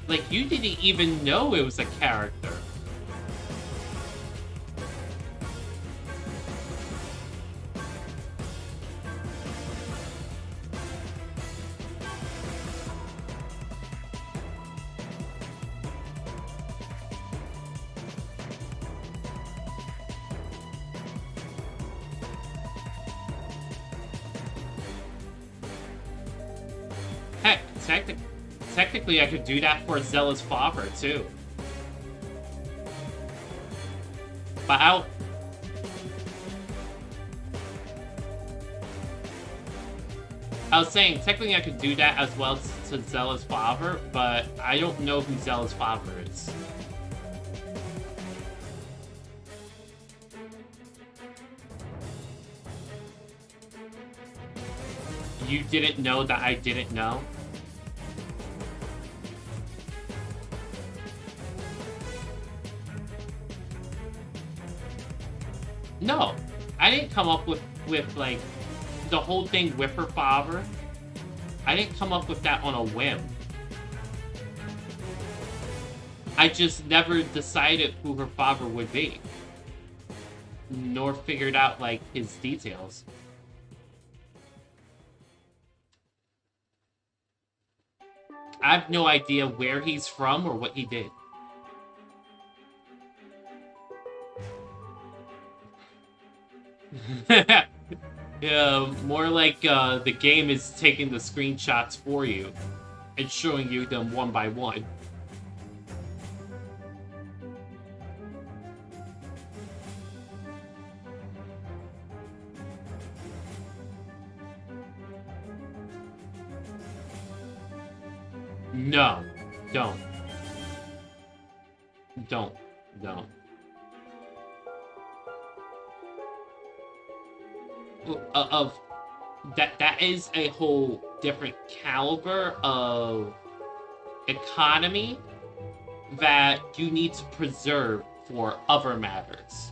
Like you didn't even know it was a character. Heck, technically I could do that for Zella's father, too. But I was saying, technically I could do that as well to Zella's father, but I don't know who Zella's father is. You didn't know that I didn't know? No, I didn't come up with like the whole thing with her father. I didn't come up with that on a whim. I just never decided who her father would be, nor figured out like his details. I have no idea where he's from or what he did. Yeah, more like the game is taking the screenshots for you and showing you them one by one. No, don't. Don't. That is a whole different caliber of economy that you need to preserve for other matters.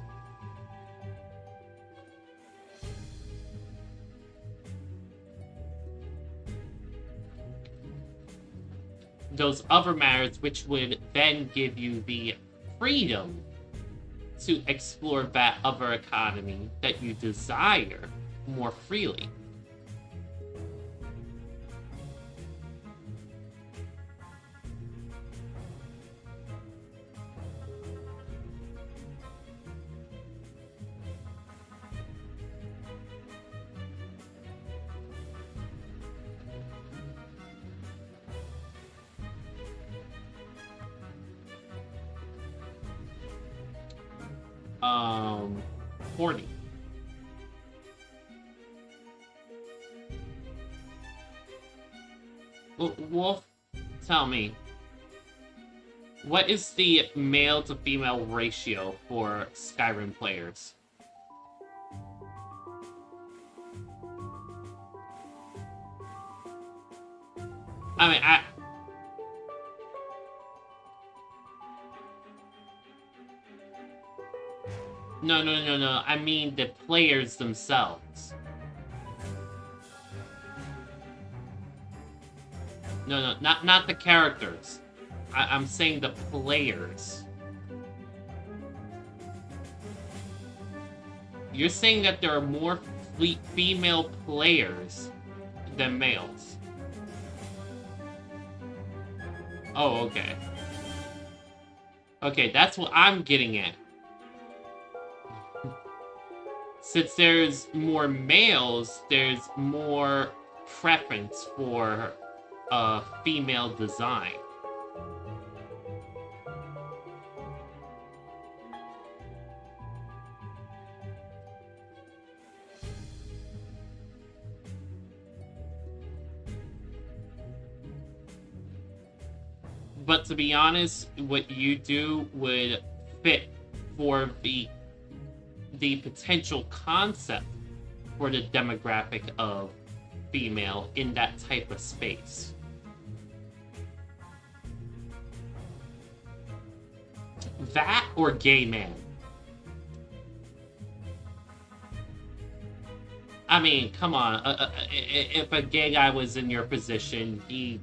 Those other matters which would then give you the freedom to explore that other economy that you desire more freely. horny. Wolf, tell me, what is the male to female ratio for Skyrim players? I mean, No. I mean the players themselves. No, not the characters. I'm saying the players. You're saying that there are more female players than males. Oh, okay. Okay, that's what I'm getting at. Since there's more males, there's more preference for female design. But to be honest, what you do would fit for the potential concept for the demographic of female in that type of space. That or gay man. I mean, come on. If a gay guy was in your position, he'd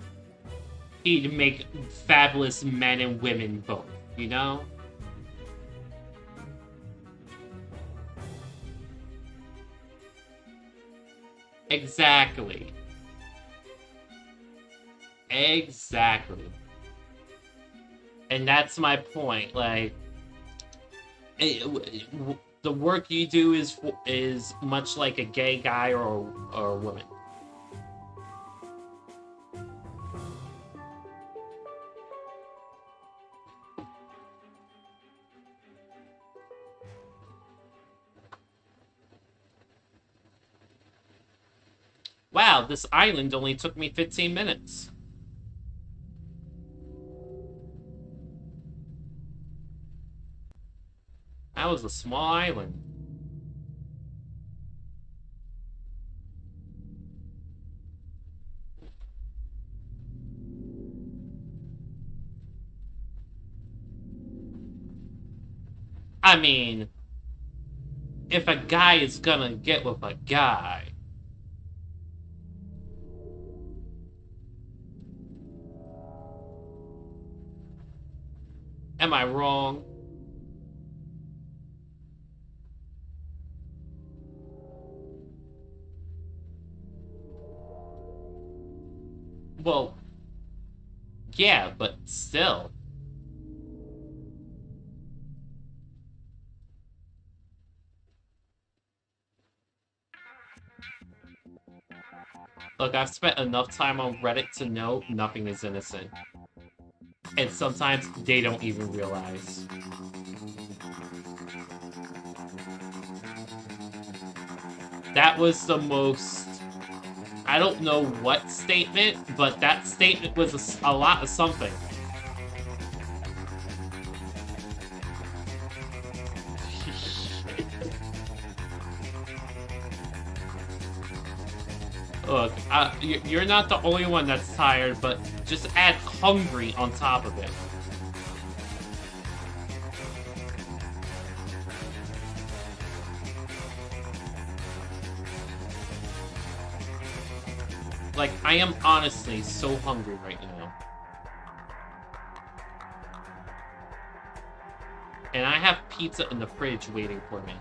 make fabulous men and women both, you know? Exactly. Exactly. And that's my point. Like, the work you do is much like a gay guy or a woman. Wow, this island only took me 15 minutes. That was a small island. I mean, if a guy is gonna get with a guy, am I wrong? Well, yeah, but still. Look, I've spent enough time on Reddit to know nothing is innocent. And sometimes they don't even realize. That was the most... I don't know what statement, but that statement was a lot of something. Look, you're not the only one that's tired, but just add hungry on top of it. Like, I am honestly so hungry right now. And I have pizza in the fridge waiting for me.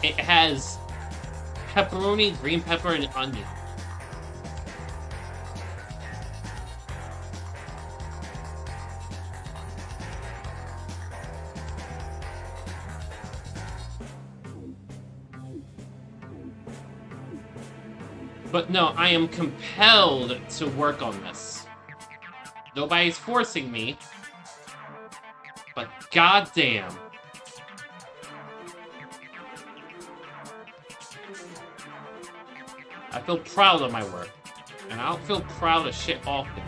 It has pepperoni, green pepper, and onion. But no, I am compelled to work on this. Nobody's forcing me. But goddamn. I feel proud of my work. And I don't feel proud of shit often.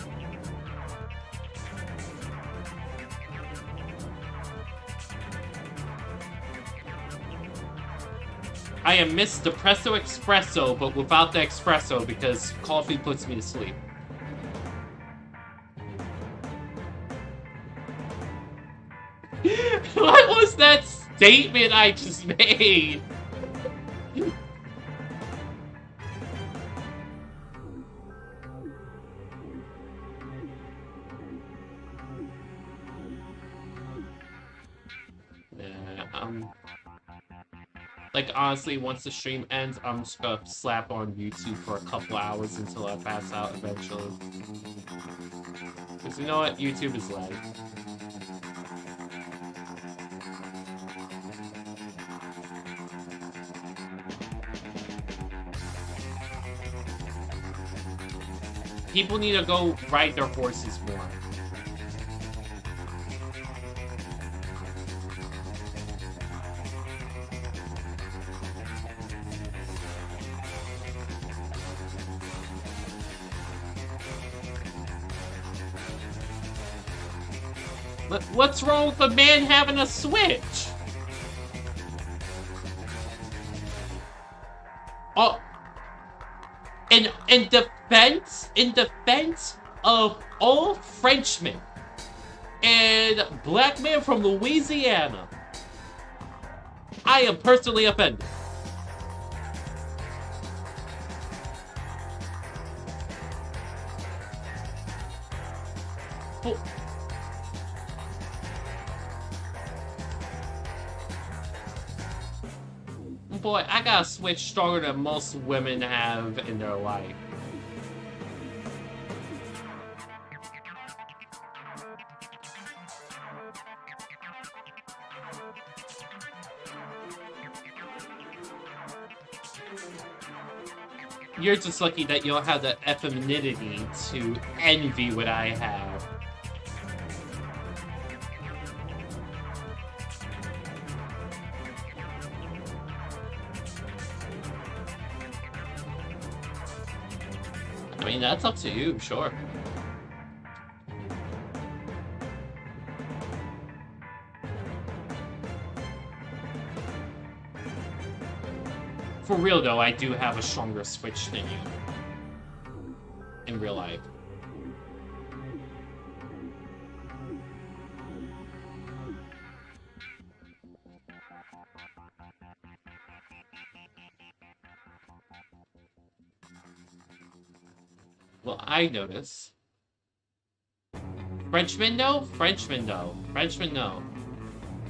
I am Miss Depresso Espresso, but without the espresso because coffee puts me to sleep. What was that statement I just made? Like, honestly, once the stream ends, I'm just gonna slap on YouTube for a couple hours until I pass out eventually. Because you know what? YouTube is lag. People need to go ride their horses more. What's wrong with the man having a Switch? Oh, in defense of all Frenchmen and black men from Louisiana, I am personally offended. Boy, I got a Switch stronger than most women have in their life. You're just lucky that you don't have the femininity to envy what I have. I mean, that's up to you, sure. For real though, I do have a stronger Switch than you. In real life. Well, I notice. Frenchmen no? Frenchmen no. Frenchmen no.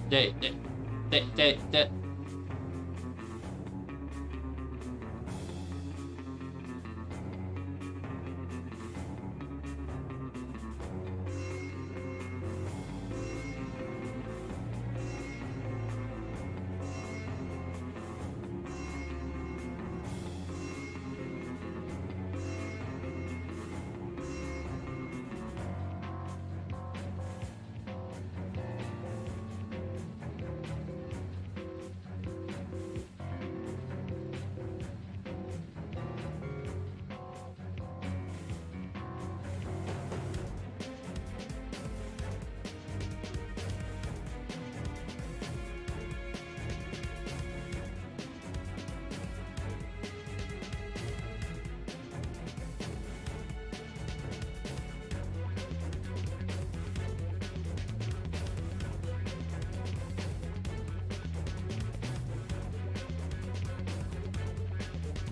They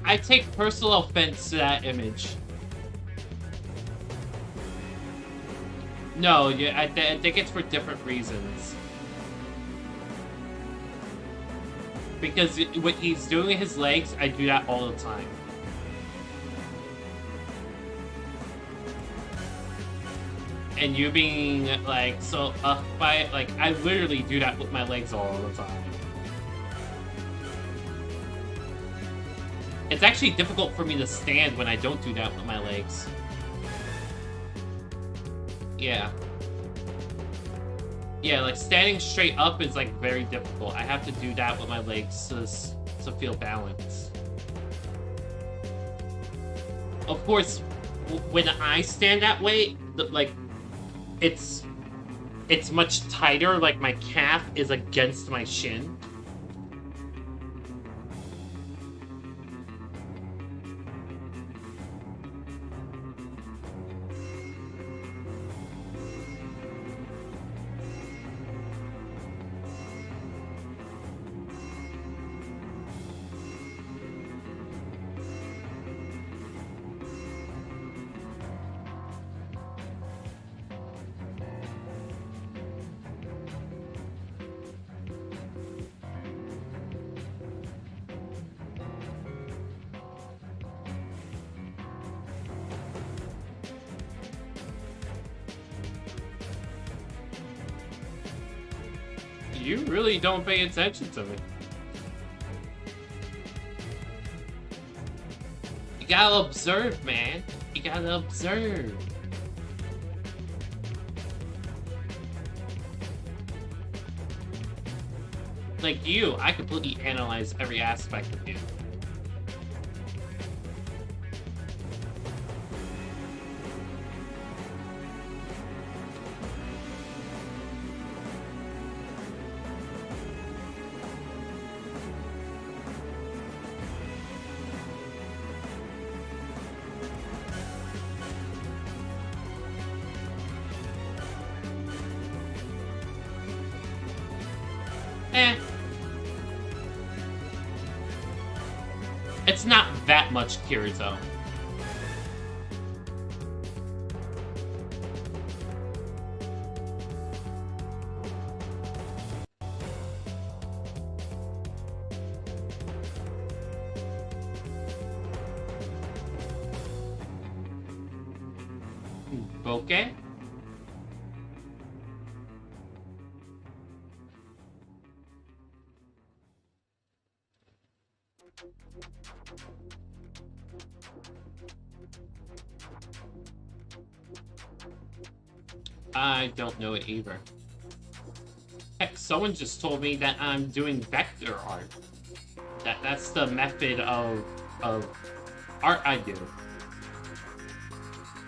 I take personal offense to that image. No, yeah, I think it's for different reasons. Because what he's doing with his legs, I do that all the time. And you being like so up by it, like I literally do that with my legs all the time. It's actually difficult for me to stand when I don't do that with my legs. Yeah. Yeah, like standing straight up is like very difficult. I have to do that with my legs to feel balance. Of course, when I stand that way, like it's much tighter. Like my calf is against my shin. You really don't pay attention to me. You gotta observe, man. You gotta observe. Like you, I completely analyze every aspect of you. It's not that much Kirito. Bokeh? I don't know it either. Heck, someone just told me that I'm doing vector art. That's the method of art I do.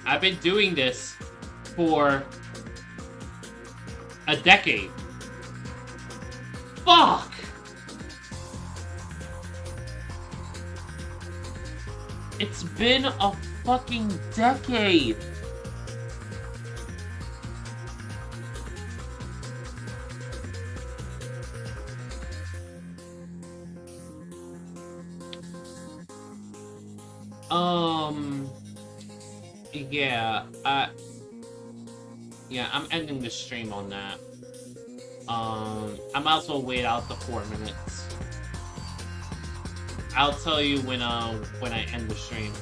I've been doing this for a decade. Fuck! It's been a fucking decade! Yeah, I'm ending the stream on that. I might as well wait out the 4 minutes. I'll tell you when I end the stream.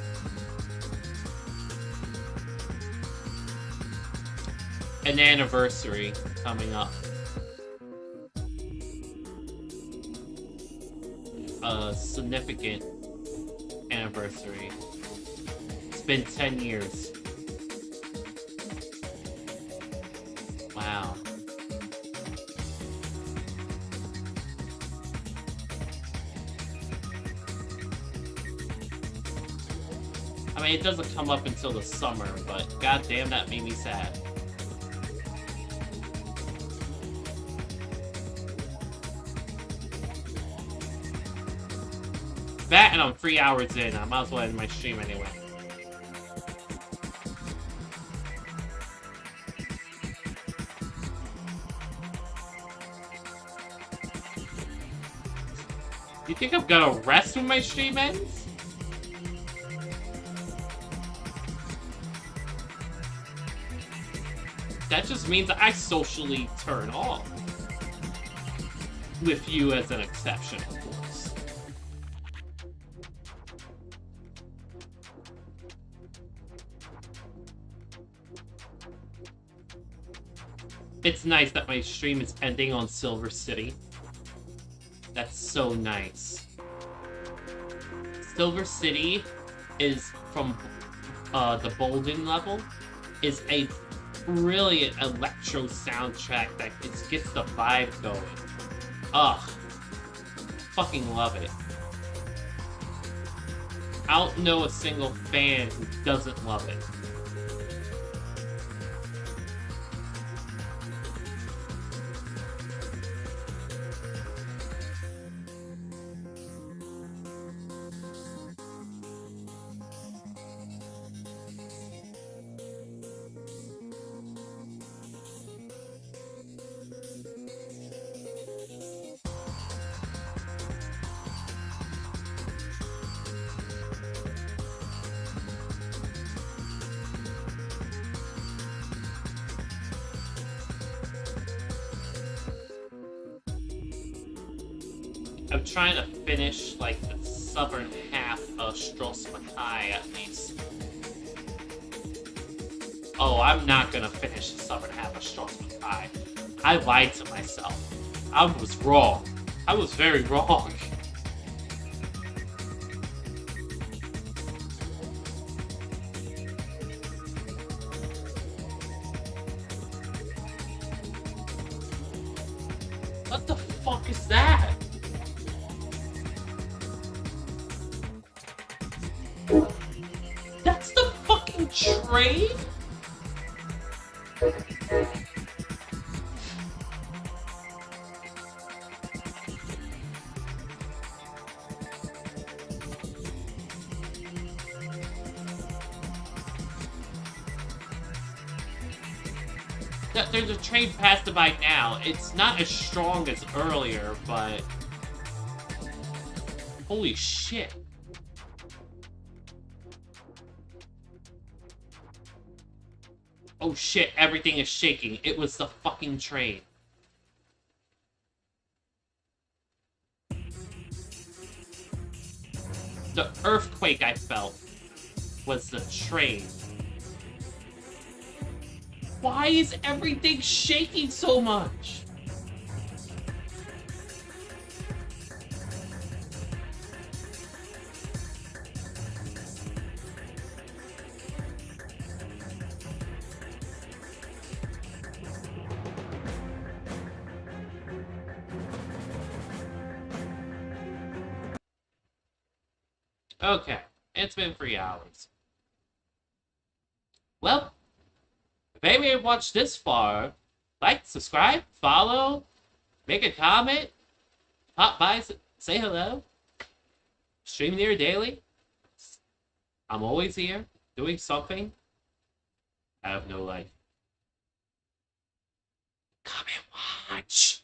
An anniversary coming up. A significant anniversary. It's been 10 years. Wow. I mean, it doesn't come up until the summer, but goddamn, that made me sad. That, and I'm 3 hours in. I might as well end my stream anyway. You think I'm gonna rest when my stream ends? That just means I socially turn off. With you as an exception, of course. It's nice that my stream is ending on Silver City. That's so nice. Silver City is from the Bolden level, is a really an electro soundtrack that gets the vibe going. Ugh. Fucking love it. I don't know a single fan who doesn't love it. I'm trying to finish, like, the southern half of Stros Makai, at least. Oh, I'm not gonna finish the southern half of Stros Makai. I lied to myself. I was wrong. I was very wrong. What the fuck is that? That's the fucking train? There's a train passed by now. It's not as strong as earlier, but... Holy shit. Oh shit, everything is shaking. It was the fucking train. The earthquake I felt was the train. Why is everything shaking so much? Okay, it's been 3 hours. Well, if anybody watched this far, like, subscribe, follow, make a comment, pop by, say hello. Stream here daily. I'm always here, doing something. I have no life. Come and watch.